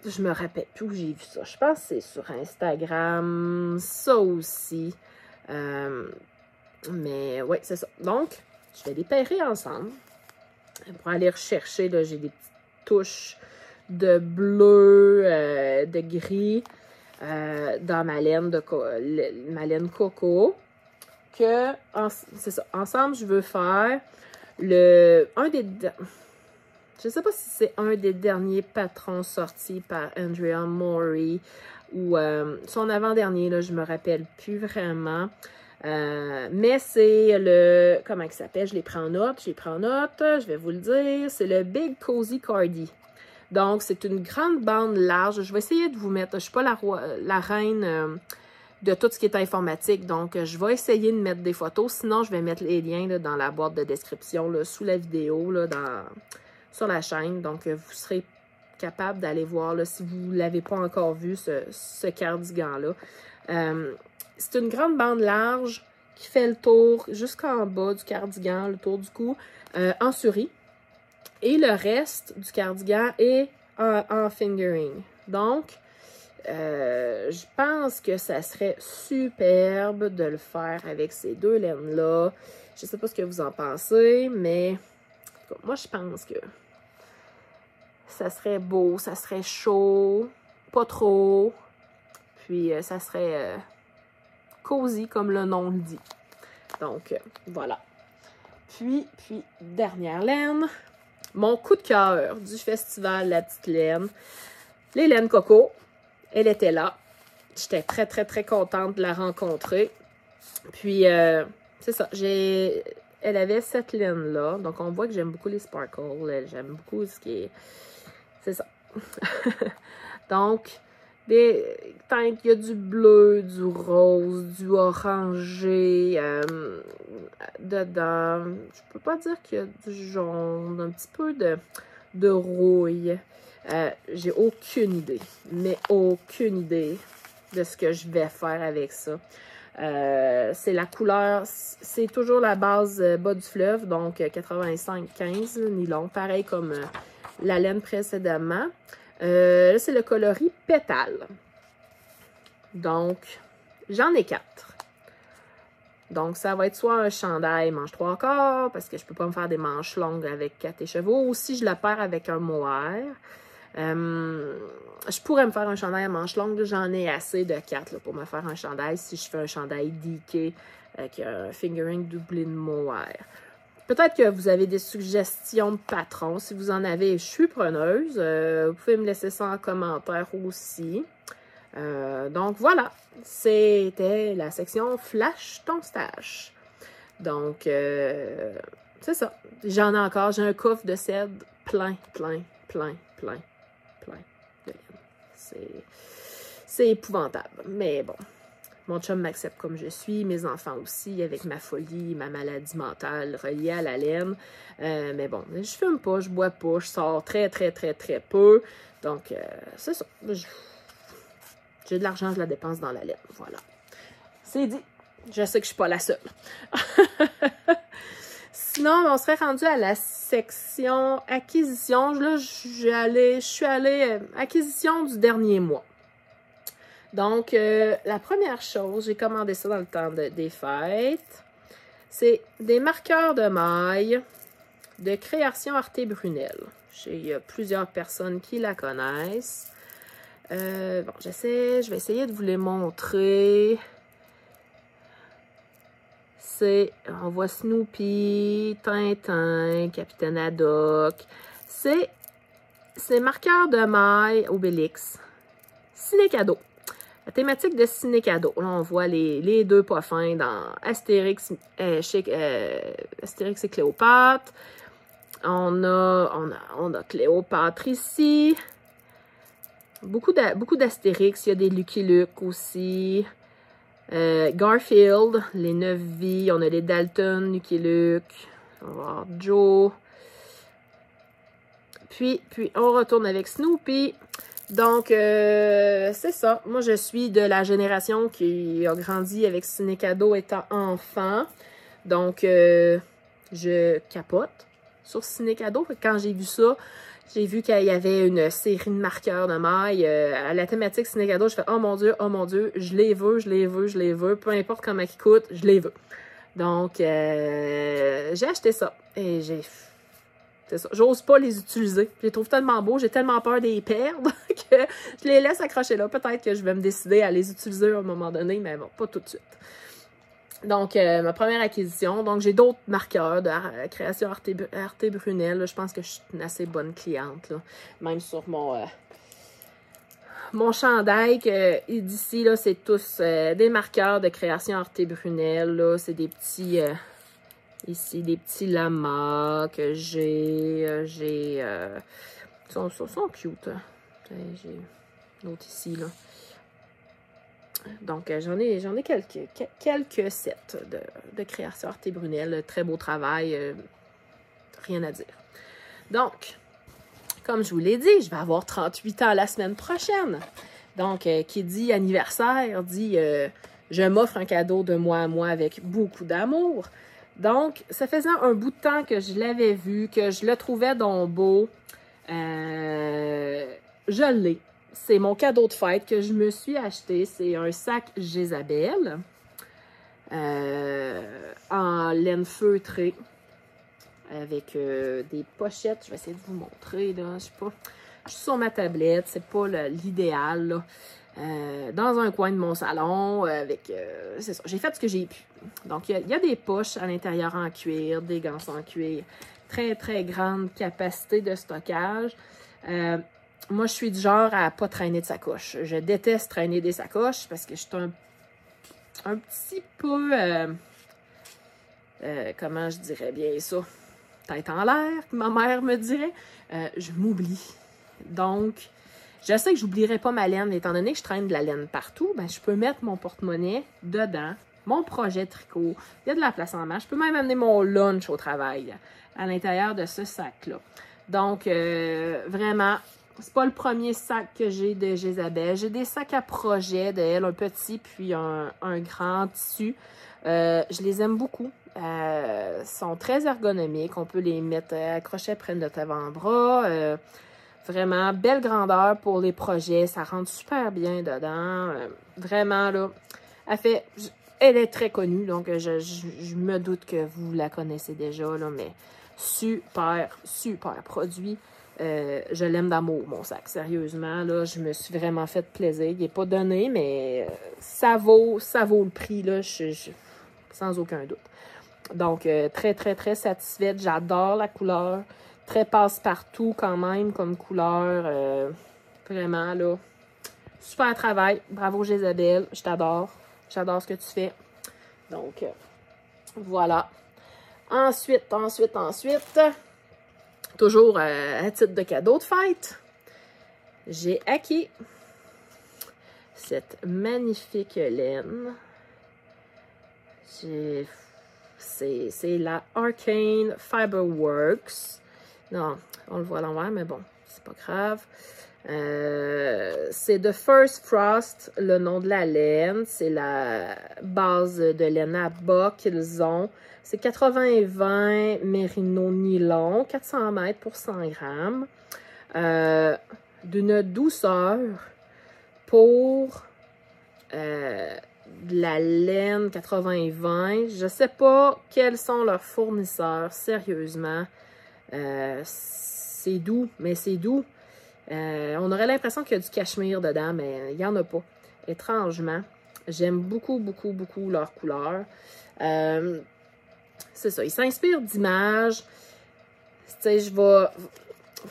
Je me rappelle plus où j'ai vu ça. Je pense que c'est sur Instagram. Ça aussi. Mais oui, c'est ça. Donc, je vais les pairer ensemble. Pour aller rechercher, là, j'ai des petites touches de bleu, de gris dans ma laine coco. C'est ça. Ensemble, je veux faire je ne sais pas si c'est un des derniers patrons sortis par Andrea Mori ou son avant-dernier, là, je me rappelle plus vraiment. Mais c'est comment il s'appelle? Je l'ai pris en note, je vais vous le dire. C'est le Big Cozy Cardi. Donc, c'est une grande bande large. Je vais essayer de vous mettre, je ne suis pas la reine de tout ce qui est informatique. Donc, je vais essayer de mettre des photos. Sinon, je vais mettre les liens là, dans la boîte de description, là, sous la vidéo, là, sur la chaîne. Donc, vous serez capable d'aller voir, là, si vous ne l'avez pas encore vu, ce cardigan-là. C'est une grande bande large qui fait le tour jusqu'en bas du cardigan, le tour du cou, en Suri. Et le reste du cardigan est en fingering. Donc, je pense que ça serait superbe de le faire avec ces deux laines-là. Je ne sais pas ce que vous en pensez, mais moi, je pense que ça serait beau, ça serait chaud, pas trop, puis ça serait cosy, comme le nom le dit. Donc, voilà. Puis, dernière laine, mon coup de cœur du festival La Petite Laine, les laines coco. Elle était là. J'étais très, très, très contente de la rencontrer. Puis, c'est ça, elle avait cette laine-là. Donc, on voit que j'aime beaucoup les sparkles. J'aime beaucoup ce qui est... C'est ça. Donc, des teintes, il y a du bleu, du rose, du orangé dedans. Je peux pas dire qu'il y a du jaune, un petit peu de rouille. J'ai aucune idée, mais aucune idée de ce que je vais faire avec ça. C'est la couleur, c'est toujours la base bas du fleuve, donc 85-15 nylon, pareil comme la laine précédemment. Là, c'est le coloris pétale. Donc, j'en ai 4. Donc, ça va être soit un chandail manche 3/4, parce que je peux pas me faire des manches longues avec 4 écheveaux, ou si je le perds avec un mohair. Je pourrais me faire un chandail à manches longues, j'en ai assez de 4 là, pour me faire un chandail si je fais un chandail DK avec un fingering doublé de mohair. Peut-être que vous avez des suggestions de patrons. Si vous en avez, je suis preneuse. Vous pouvez me laisser ça en commentaire aussi. Donc voilà, c'était la section Flash ton stash. Donc, c'est ça. J'en ai encore. J'ai un coffre de cèdre plein de laine. C'est épouvantable. Mais bon, mon chum m'accepte comme je suis, mes enfants aussi, avec ma folie, ma maladie mentale reliée à la laine. Mais bon, je fume pas, je bois pas, je sors très peu. Donc, c'est ça. J'ai de l'argent, je la dépense dans la laine. Voilà. C'est dit. Je sais que je suis pas la seule. Sinon, on serait rendu à la section acquisition. Là, je suis allée acquisition du dernier mois. Donc, la première chose, j'ai commandé ça dans le temps des fêtes. C'est des marqueurs de maille de Création Arte Brunel. Il y a plusieurs personnes qui la connaissent. Bon, je vais essayer de vous les montrer. On voit Snoopy, Tintin, Capitaine Haddock. C'est marqueurs de maille Obélix. Ciné-cadeau. La thématique de ciné-cadeau. Là, on voit les deux poffins dans Astérix, Astérix et Cléopâtre. On a Cléopâtre ici. Beaucoup d'Astérix. Il y a des Lucky Luke aussi. Garfield, les 9 vies. On a les Dalton, Lucky Luke. On va voir Joe. Puis on retourne avec Snoopy. Donc, c'est ça. Moi, je suis de la génération qui a grandi avec Ciné-Cadeau étant enfant. Donc, je capote sur Ciné-Cadeau. Quand j'ai vu ça, j'ai vu qu'il y avait une série de marqueurs de maille. À la thématique Ciné-Cadeau, je fais « Oh mon Dieu, je les veux. Peu importe comment ils coûtent, je les veux. » Donc, j'ai acheté ça. Et c'est ça. J'ose pas les utiliser. Je les trouve tellement beaux, j'ai tellement peur de les perdre que je les laisse accrocher là. Peut-être que je vais me décider à les utiliser à un moment donné, mais bon, pas tout de suite. Donc, ma première acquisition. Donc, j'ai d'autres marqueurs de Création Arte Brunel. Là. Je pense que je suis une assez bonne cliente. Là. Même sur mon chandail d'ici, là, c'est tous des marqueurs de Création Arte Brunel. C'est des petits... ici, des petits lamas que j'ai. Ils sont cute. J'ai l'autre ici, là. Donc, j'en ai quelques sets de Création Arte Brunel. Très beau travail. Rien à dire. Donc, comme je vous l'ai dit, je vais avoir 38 ans la semaine prochaine. Donc, qui dit anniversaire, dit je m'offre un cadeau de moi à moi avec beaucoup d'amour. Donc, ça faisait un bout de temps que je l'avais vu, que je le trouvais donc beau. Je l'ai. C'est mon cadeau de fête que je me suis acheté. C'est un sac Jézabel en laine feutrée avec des pochettes. Je vais essayer de vous montrer. Là. Je sais pas. Je suis sur ma tablette. C'est pas l'idéal, là. Dans un coin de mon salon avec... c'est ça, j'ai fait ce que j'ai pu. Donc, il y a des poches à l'intérieur en cuir, des gants en cuir. Très, très grande capacité de stockage. Moi, je suis du genre à pas traîner de sacoche. Je déteste traîner des sacoches parce que je suis un petit peu... comment je dirais bien ça? Tête en l'air, ma mère me dirait. Je m'oublie. Donc... Je sais que j'oublierai pas ma laine, étant donné que je traîne de la laine partout, ben, je peux mettre mon porte-monnaie dedans, mon projet tricot, il y a de la place en main. Je peux même amener mon lunch au travail à l'intérieur de ce sac-là. Donc, vraiment, c'est pas le premier sac que j'ai de Jésabelle. J'ai des sacs à projet d'elle, un petit puis un grand tissu. Je les aime beaucoup. Sont très ergonomiques. On peut les mettre accrochés après notre avant-bras. Vraiment, belle grandeur pour les projets. Ça rentre super bien dedans. Vraiment, là, elle est très connue, donc je me doute que vous la connaissez déjà, là, mais super, super produit. Je l'aime d'amour, mon sac. Sérieusement, là, je me suis vraiment fait plaisir. Il n'est pas donné, mais ça vaut le prix, là, sans aucun doute. Donc, très, très, très satisfaite. J'adore la couleur. Très passe-partout quand même comme couleur. Vraiment, là, super travail. Bravo, Jésabelle. Je t'adore. J'adore ce que tu fais. Donc, voilà. Ensuite, toujours à titre de cadeau de fête, j'ai acquis cette magnifique laine. C'est la Arcane Fiberworks. Non, on le voit à l'envers, mais bon, c'est pas grave. C'est The First Frost, le nom de la laine. C'est la base de laine à bas qu'ils ont. C'est 80-20 mérino nylon, 400 mètres pour 100 grammes. D'une douceur pour de la laine 80-20. Je sais pas quels sont leurs fournisseurs, sérieusement. C'est doux, mais c'est doux. On aurait l'impression qu'il y a du cachemire dedans, mais il n'y en a pas. Étrangement. J'aime beaucoup, beaucoup, beaucoup leur couleur. C'est ça. Ils s'inspirent d'images. Tu sais, va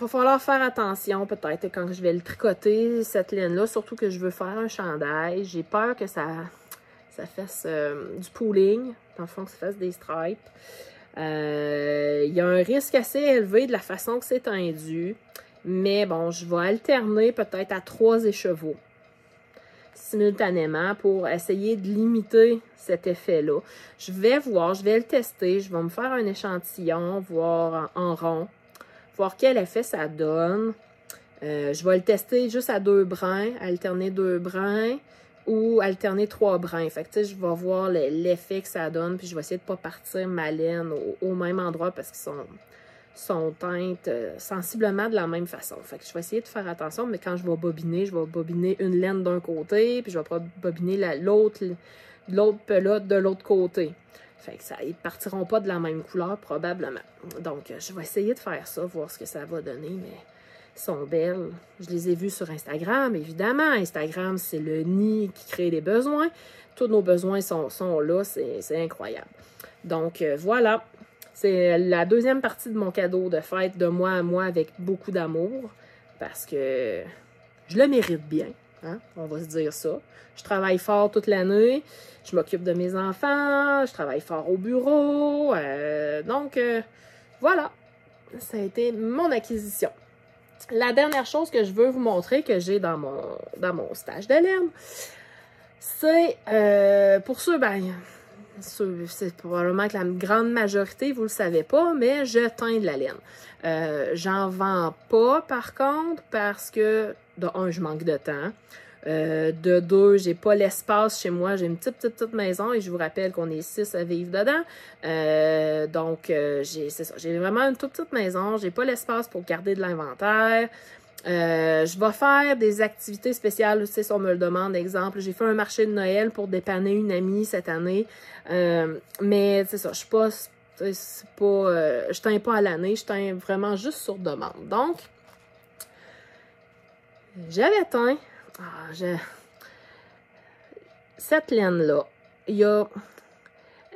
falloir faire attention peut-être quand je vais le tricoter, cette laine-là. Surtout que je veux faire un chandail. J'ai peur que ça fasse du pooling. Dans le fond, que ça fasse des stripes. Il y a un risque assez élevé de la façon que c'est tendu. Mais bon, je vais alterner peut-être à 3 écheveaux simultanément pour essayer de limiter cet effet-là. Je vais le tester, je vais me faire un échantillon, voir en rond, voir quel effet ça donne. Je vais le tester juste à 2 brins, alterner 2 brins ou alterner 3 brins. Fait que tu sais, je vais voir l'effet que ça donne, puis je vais essayer de ne pas partir ma laine au même endroit parce qu'ils sont teintes sensiblement de la même façon. Fait que je vais essayer de faire attention, mais quand je vais bobiner une laine d'un côté, puis je vais pas bobiner l'autre pelote de l'autre côté. Fait que ils partiront pas de la même couleur, probablement. Donc, je vais essayer de faire ça, voir ce que ça va donner, mais ils sont belles. Je les ai vues sur Instagram, évidemment. Instagram, c'est le nid qui crée les besoins. Tous nos besoins sont là, c'est incroyable. Donc, voilà. C'est la deuxième partie de mon cadeau de fête de moi à moi avec beaucoup d'amour parce que je le mérite bien, hein? On va se dire ça. Je travaille fort toute l'année, je m'occupe de mes enfants, je travaille fort au bureau. Donc, voilà, ça a été mon acquisition. La dernière chose que je veux vous montrer que j'ai dans mon stage de laine, c'est pour ceux, c'est probablement que la grande majorité, vous le savez pas, mais je teins de la laine. J'en vends pas, par contre, parce que, de un, je manque de temps. De 2, j'ai pas l'espace chez moi. J'ai une petite maison et je vous rappelle qu'on est 6 à vivre dedans. Donc, c'est ça. J'ai vraiment une toute petite maison. J'ai pas l'espace pour garder de l'inventaire. Je vais faire des activités spéciales, tu sais, si on me le demande. Exemple, j'ai fait un marché de Noël pour dépanner une amie cette année. Mais c'est ça, je teins pas à l'année, je teins vraiment juste sur demande. Donc, j'avais teint. Cette laine-là,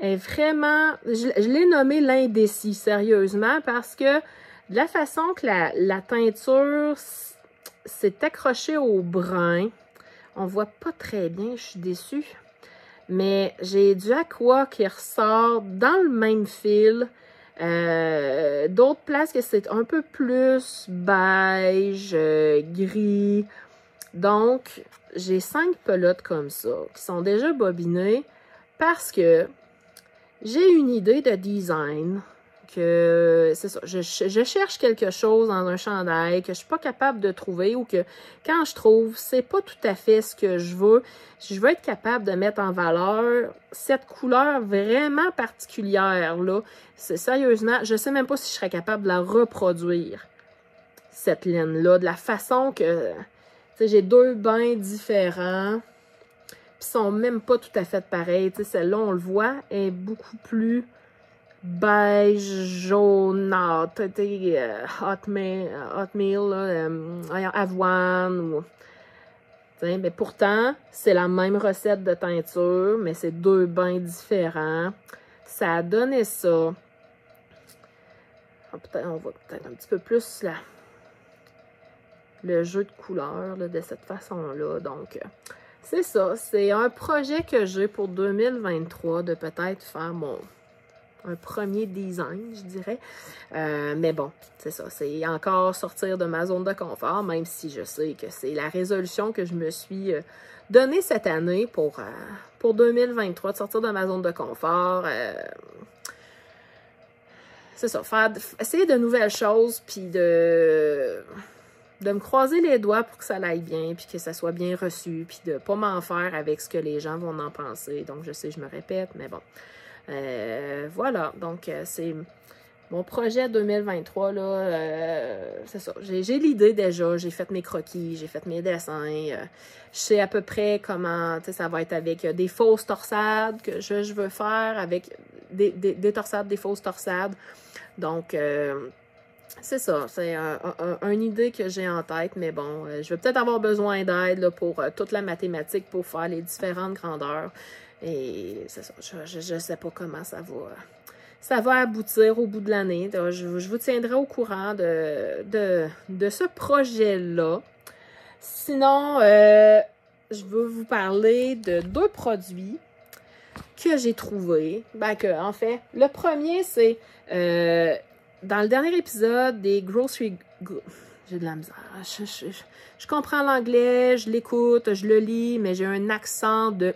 est vraiment... Je l'ai nommée l'indécis, sérieusement, parce que de la façon que la teinture s'est accrochée au brin, on voit pas très bien, je suis déçue. Mais j'ai du aqua qui ressort dans le même fil. D'autres places que c'est un peu plus beige, gris. Donc, j'ai 5 pelotes comme ça qui sont déjà bobinées parce que j'ai une idée de design c'est ça, je cherche quelque chose dans un chandail que je suis pas capable de trouver ou que quand je trouve, c'est pas tout à fait ce que je veux. Je veux être capable de mettre en valeur cette couleur vraiment particulière-là. Sérieusement, je sais même pas si je serais capable de la reproduire, cette laine-là, de la façon que, tu sais, j'ai 2 bains différents, puis sont même pas tout à fait pareils. Tu sais, celle-là, on le voit, est beaucoup plus beige, jaunâtre, avoine, ou... Mais pourtant, c'est la même recette de teinture, mais c'est 2 bains différents. Ça a donné ça. On voit peut-être un petit peu plus le jeu de couleurs là, de cette façon-là. Donc, c'est ça. C'est un projet que j'ai pour 2023 de peut-être faire un premier design, je dirais. Mais bon, c'est ça. C'est encore sortir de ma zone de confort, même si je sais que c'est la résolution que je me suis donnée cette année pour 2023, de sortir de ma zone de confort. C'est ça, essayer de nouvelles choses, puis de me croiser les doigts pour que ça aille bien, puis que ça soit bien reçu, puis de pas m'en faire avec ce que les gens vont en penser. Donc, je sais, je me répète, mais bon. Voilà, donc c'est mon projet 2023, là, c'est ça. J'ai l'idée déjà, j'ai fait mes croquis, j'ai fait mes dessins, je sais à peu près comment, tu sais, ça va être avec des fausses torsades que je veux faire, avec des torsades, des fausses torsades. Donc, c'est ça, c'est une idée que j'ai en tête, mais bon, je vais peut-être avoir besoin d'aide pour toute la mathématique pour faire les différentes grandeurs. Et c'est ça, je sais pas comment ça va aboutir au bout de l'année. Je vous tiendrai au courant de ce projet-là. Sinon, je veux vous parler de 2 produits que j'ai trouvés. En fait, le premier, c'est dans le dernier épisode des Grocery... J'ai de la misère. Je comprends l'anglais, je l'écoute, je le lis, mais j'ai un accent de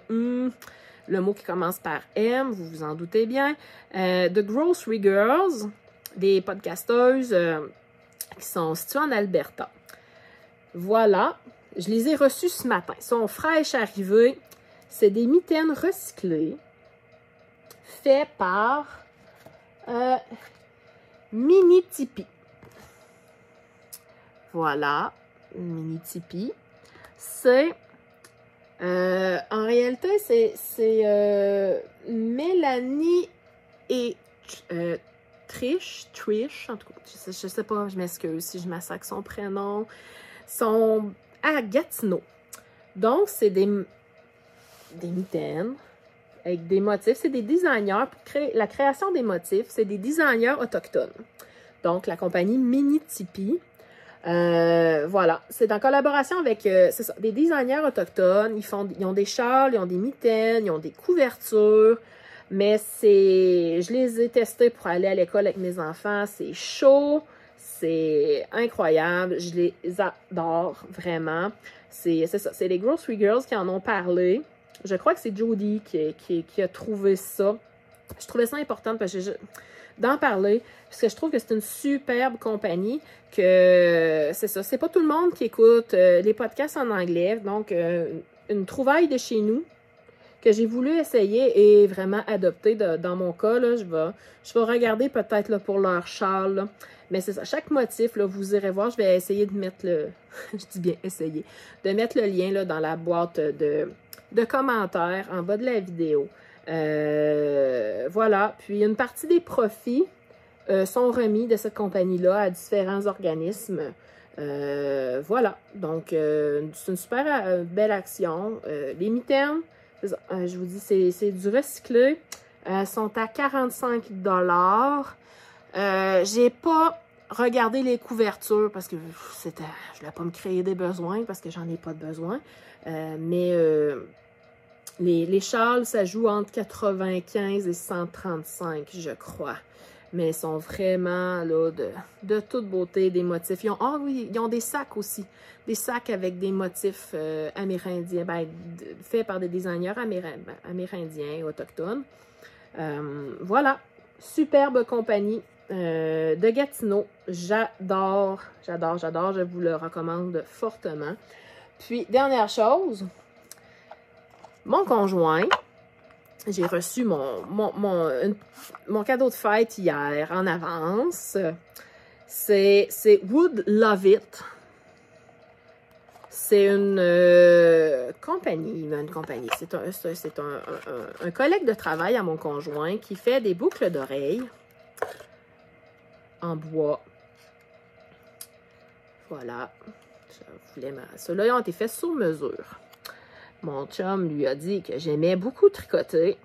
le mot qui commence par M, vous vous en doutez bien. The Grocery Girls, des podcasteuses qui sont situées en Alberta. Voilà, je les ai reçues ce matin. Ils sont fraîches arrivées. C'est des mitaines recyclées, faites par Mini Tipeee. Voilà, Mini Tipeee. C'est... en réalité, c'est Mélanie et Trish, en tout cas, je sais pas, je m'excuse si je massacre son prénom, sont à Gatineau. Donc, c'est des mitaines avec des motifs. C'est des designers, pour la création des motifs, c'est des designers autochtones. Donc, la compagnie Mini Tipeee. Voilà, c'est en collaboration avec c'est ça, des designers autochtones. Ils ont des châles, ils ont des mitaines, ils ont des couvertures. Mais je les ai testés pour aller à l'école avec mes enfants. C'est chaud, c'est incroyable. Je les adore vraiment. C'est ça, c'est les Grocery Girls qui en ont parlé. Je crois que c'est Jody qui a trouvé ça. Je trouvais ça important parce que d'en parler, parce que je trouve que c'est une superbe compagnie, que c'est ça, c'est pas tout le monde qui écoute les podcasts en anglais, donc une trouvaille de chez nous que j'ai voulu essayer et vraiment adopter dans mon cas, là, je vais regarder peut-être là, pour leur châle, là. Mais c'est ça, chaque motif, là, vous irez voir, je vais essayer de mettre je dis bien essayer, de mettre le lien là, dans la boîte de commentaires en bas de la vidéo. Voilà, puis une partie des profits sont remis de cette compagnie-là à différents organismes. Voilà, donc c'est une super belle action. Les mitaines, je vous dis, c'est du recyclé. Sont à 45 $. J'ai pas regardé les couvertures parce que je voulais pas me créer des besoins parce que j'en ai pas de besoin. Mais les châles, ça joue entre 95 et 135, je crois. Mais ils sont vraiment là de toute beauté, des motifs. Ils ont des sacs aussi. Des sacs avec des motifs amérindiens, faits par des designers amérindiens, autochtones. Voilà, superbe compagnie. de Gatineau. J'adore, je vous le recommande fortement. Puis, dernière chose, mon conjoint, j'ai reçu mon cadeau de fête hier en avance. C'est Wood Love It. C'est une compagnie. C'est un collègue de travail à mon conjoint qui fait des boucles d'oreilles en bois. Voilà. Ceux-là ont été faits sur mesure. Mon chum lui a dit que j'aimais beaucoup tricoter.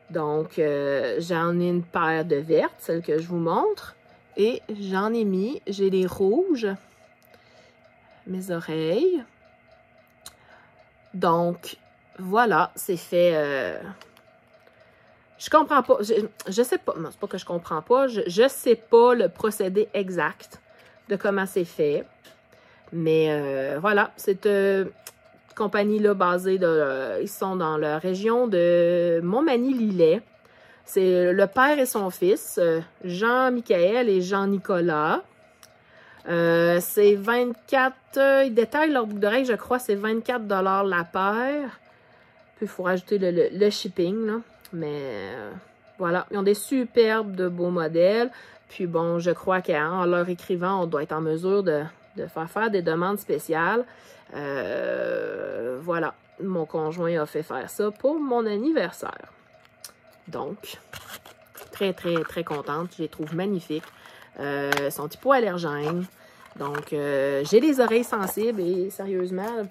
Donc, j'en ai une paire de vertes, celle que je vous montre. Et j'ai les rouges, mes oreilles. Donc, voilà, c'est fait. Je comprends pas. Je sais pas. Non, c'est pas que je comprends pas. Je sais pas le procédé exact de comment c'est fait. Mais voilà, cette compagnie-là basée ils sont dans la région de Montmagny-Lillet. C'est le père et son fils, Jean-Michaël et Jean-Nicolas. C'est 24, ils détaillent leur boucle d'oreille, je crois, c'est 24 $ la paire. Puis il faut rajouter le shipping, là. Mais voilà, ils ont des superbes de beaux modèles. Puis bon, je crois qu'en leur écrivant, on doit être en mesure de faire des demandes spéciales. Voilà, mon conjoint a fait faire ça pour mon anniversaire. Donc, très, très, très contente. Je les trouve magnifiques. Ils sont hypoallergènes. Donc, j'ai les oreilles sensibles et sérieusement,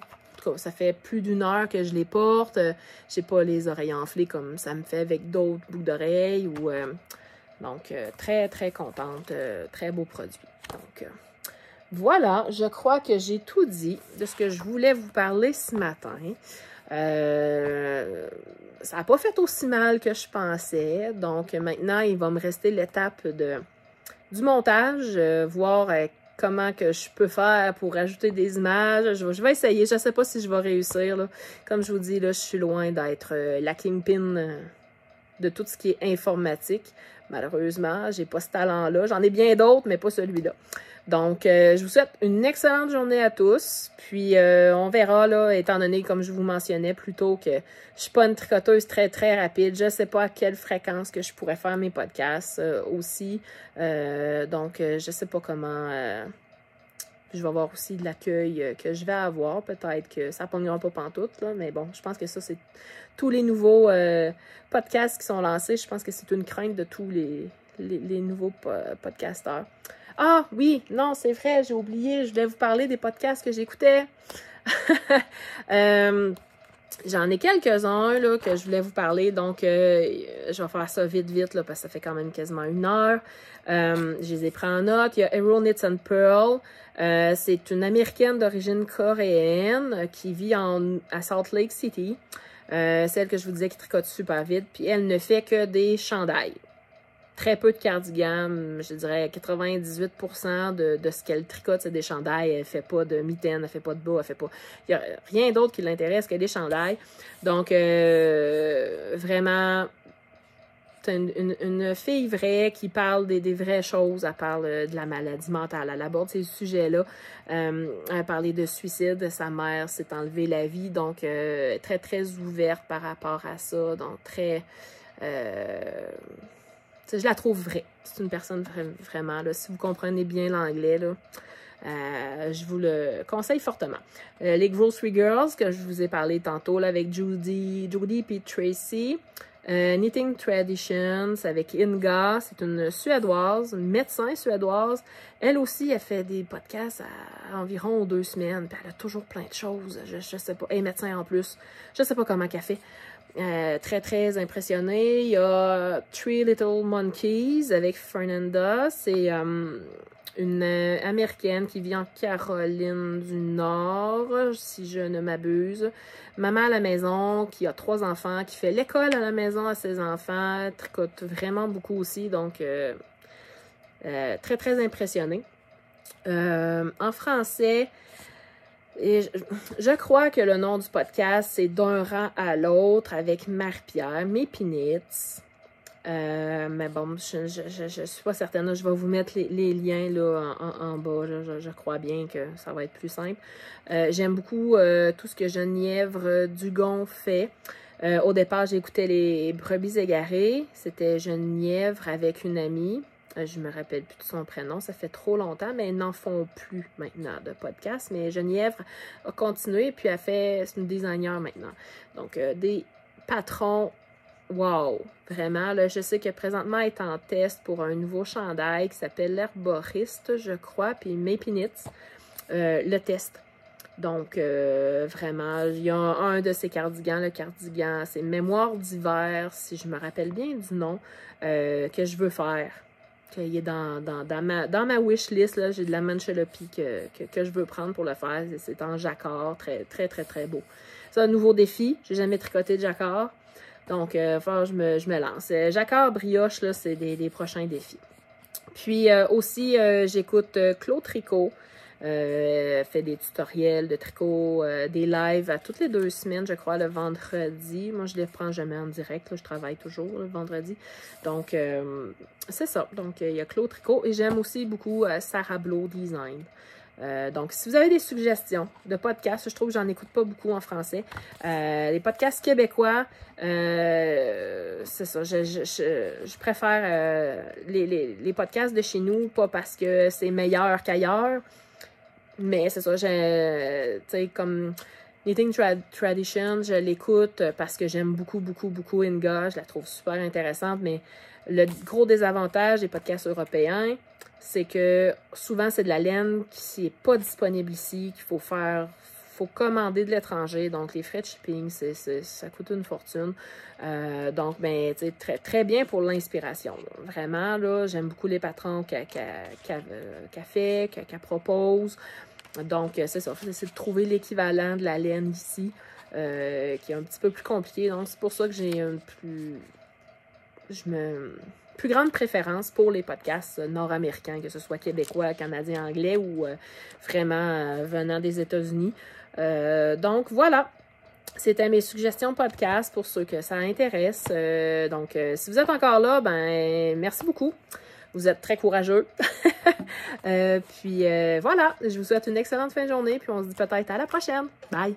ça fait plus d'1 heure que je les porte. J'ai pas les oreilles enflées comme ça me fait avec d'autres boucles d'oreilles. Donc, très, très contente. Très beau produit. Donc, voilà, je crois que j'ai tout dit de ce que je voulais vous parler ce matin. Ça n'a pas fait aussi mal que je pensais. Donc, maintenant, il va me rester l'étape du montage, voir comment que je peux faire pour ajouter des images. Je vais essayer. Je ne sais pas si je vais réussir, là. Comme je vous dis, là, je suis loin d'être la kingpin de tout ce qui est informatique. Malheureusement, j'ai pas ce talent-là. J'en ai bien d'autres, mais pas celui-là. Donc, je vous souhaite une excellente journée à tous. Puis, on verra, là, étant donné, comme je vous mentionnais plus tôt, que je suis pas une tricoteuse très, très rapide. Je sais pas à quelle fréquence que je pourrais faire mes podcasts aussi. Donc, je sais pas comment... je vais voir aussi de l'accueil que je vais avoir. Peut-être que ça ne pognera pas pantoute, là, mais bon, je pense que ça, c'est tous les nouveaux podcasts qui sont lancés. Je pense que c'est une crainte de tous les nouveaux podcasteurs. Ah oui, non, c'est vrai, j'ai oublié, je voulais vous parler des podcasts que j'écoutais. J'en ai quelques-uns là, que je voulais vous parler, donc je vais faire ça vite, là, parce que ça fait quand même quasiment 1 heure. Je les ai pris en note. Il y a Arrow Knits and Pearl. C'est une Américaine d'origine coréenne qui vit à Salt Lake City. Celle que je vous disais qui tricote super vite. Puis elle ne fait que des chandails. Très peu de cardigans, je dirais 98% de ce qu'elle tricote, c'est des chandails. Elle ne fait pas de mitaines, elle ne fait pas de bas, elle fait pas... Il n'y a rien d'autre qui l'intéresse que des chandails. Donc, vraiment, c'est une fille vraie qui parle des vraies choses. Elle parle de la maladie mentale. Elle aborde ces sujets-là. Elle a parlé de suicide. Sa mère s'est enlevée la vie. Donc, très, très ouverte par rapport à ça. Donc, très... je la trouve vraie. C'est une personne vraiment, là, si vous comprenez bien l'anglais, là, je vous le conseille fortement. Les Grocery Girls, que je vous ai parlé tantôt, là, avec Judy et Tracy. Knitting Traditions avec Inga, c'est une Suédoise, une médecin suédoise. Elle aussi, elle fait des podcasts à environ 2 semaines, puis elle a toujours plein de choses, je sais pas, elle est médecin en plus, je sais pas comment qu'elle fait. Très, très impressionnée. Il y a Three Little Monkeys avec Fernanda. C'est une Américaine qui vit en Caroline du Nord, si je ne m'abuse. Maman à la maison, qui a 3 enfants, qui fait l'école à la maison à ses enfants, tricote vraiment beaucoup aussi, donc très, très impressionnée. En français... Et je crois que le nom du podcast, c'est D'un rang à l'autre avec Marie-Pierre, Mépinitz. Mais bon, je suis pas certaine. Là, je vais vous mettre les liens là, en bas. Je crois bien que ça va être plus simple. J'aime beaucoup tout ce que Genièvre Dugon fait. Au départ, j'écoutais les Brebis égarées. C'était Genièvre avec une amie. Je me rappelle plus de son prénom, ça fait trop longtemps, mais ils n'en font plus maintenant de podcast. Mais Genièvre a continué, puis c'est une designer maintenant. Donc, des patrons, wow! Vraiment, là, je sais que présentement, elle est en test pour un nouveau chandail qui s'appelle l'Herboriste, je crois, puis Mapinits, le test. Donc, vraiment, il y a un de ces cardigans, le cardigan, c'est Mémoire d'hiver, si je me rappelle bien du nom, que je veux faire. Qu'il est dans ma wish list, là, j'ai de la Manchelopie que je veux prendre pour le faire. C'est en jacquard, très, très, très, très beau. C'est un nouveau défi. J'ai jamais tricoté de jacquard. Donc, je me lance. Jacquard, brioche, là, c'est des prochains défis. Puis aussi, j'écoute Claude Tricot. Fait des tutoriels de tricot, des lives à toutes les 2 semaines, je crois, le vendredi. Moi, je les prends jamais en direct, là, je travaille toujours le vendredi. Donc, c'est ça. Donc, il y a Claude Tricot et j'aime aussi beaucoup Sarah Blow Design. Donc, si vous avez des suggestions de podcasts, je trouve que j'en écoute pas beaucoup en français. Les podcasts québécois, c'est ça, je préfère les podcasts de chez nous, pas parce que c'est meilleur qu'ailleurs, mais c'est ça, tu sais, comme Knitting Tradition, je l'écoute parce que j'aime beaucoup, beaucoup, beaucoup Inga, je la trouve super intéressante, mais le gros désavantage des podcasts européens, c'est que souvent c'est de la laine qui n'est pas disponible ici, qu'il faut commander de l'étranger, donc les frais de shipping, ça coûte une fortune. Donc, ben, tu sais, très, très bien pour l'inspiration. Vraiment, là, j'aime beaucoup les patrons qu'elle fait, qu'elle propose. Donc, c'est ça, c'est de trouver l'équivalent de la laine ici, qui est un petit peu plus compliqué. Donc, c'est pour ça que j'ai plus grande préférence pour les podcasts nord-américains, que ce soit québécois, canadien, anglais ou vraiment venant des États-Unis. Donc, voilà. C'était mes suggestions podcast pour ceux que ça intéresse. Donc, si vous êtes encore là, ben merci beaucoup. Vous êtes très courageux. Puis voilà, je vous souhaite une excellente fin de journée, puis on se dit peut-être à la prochaine. Bye!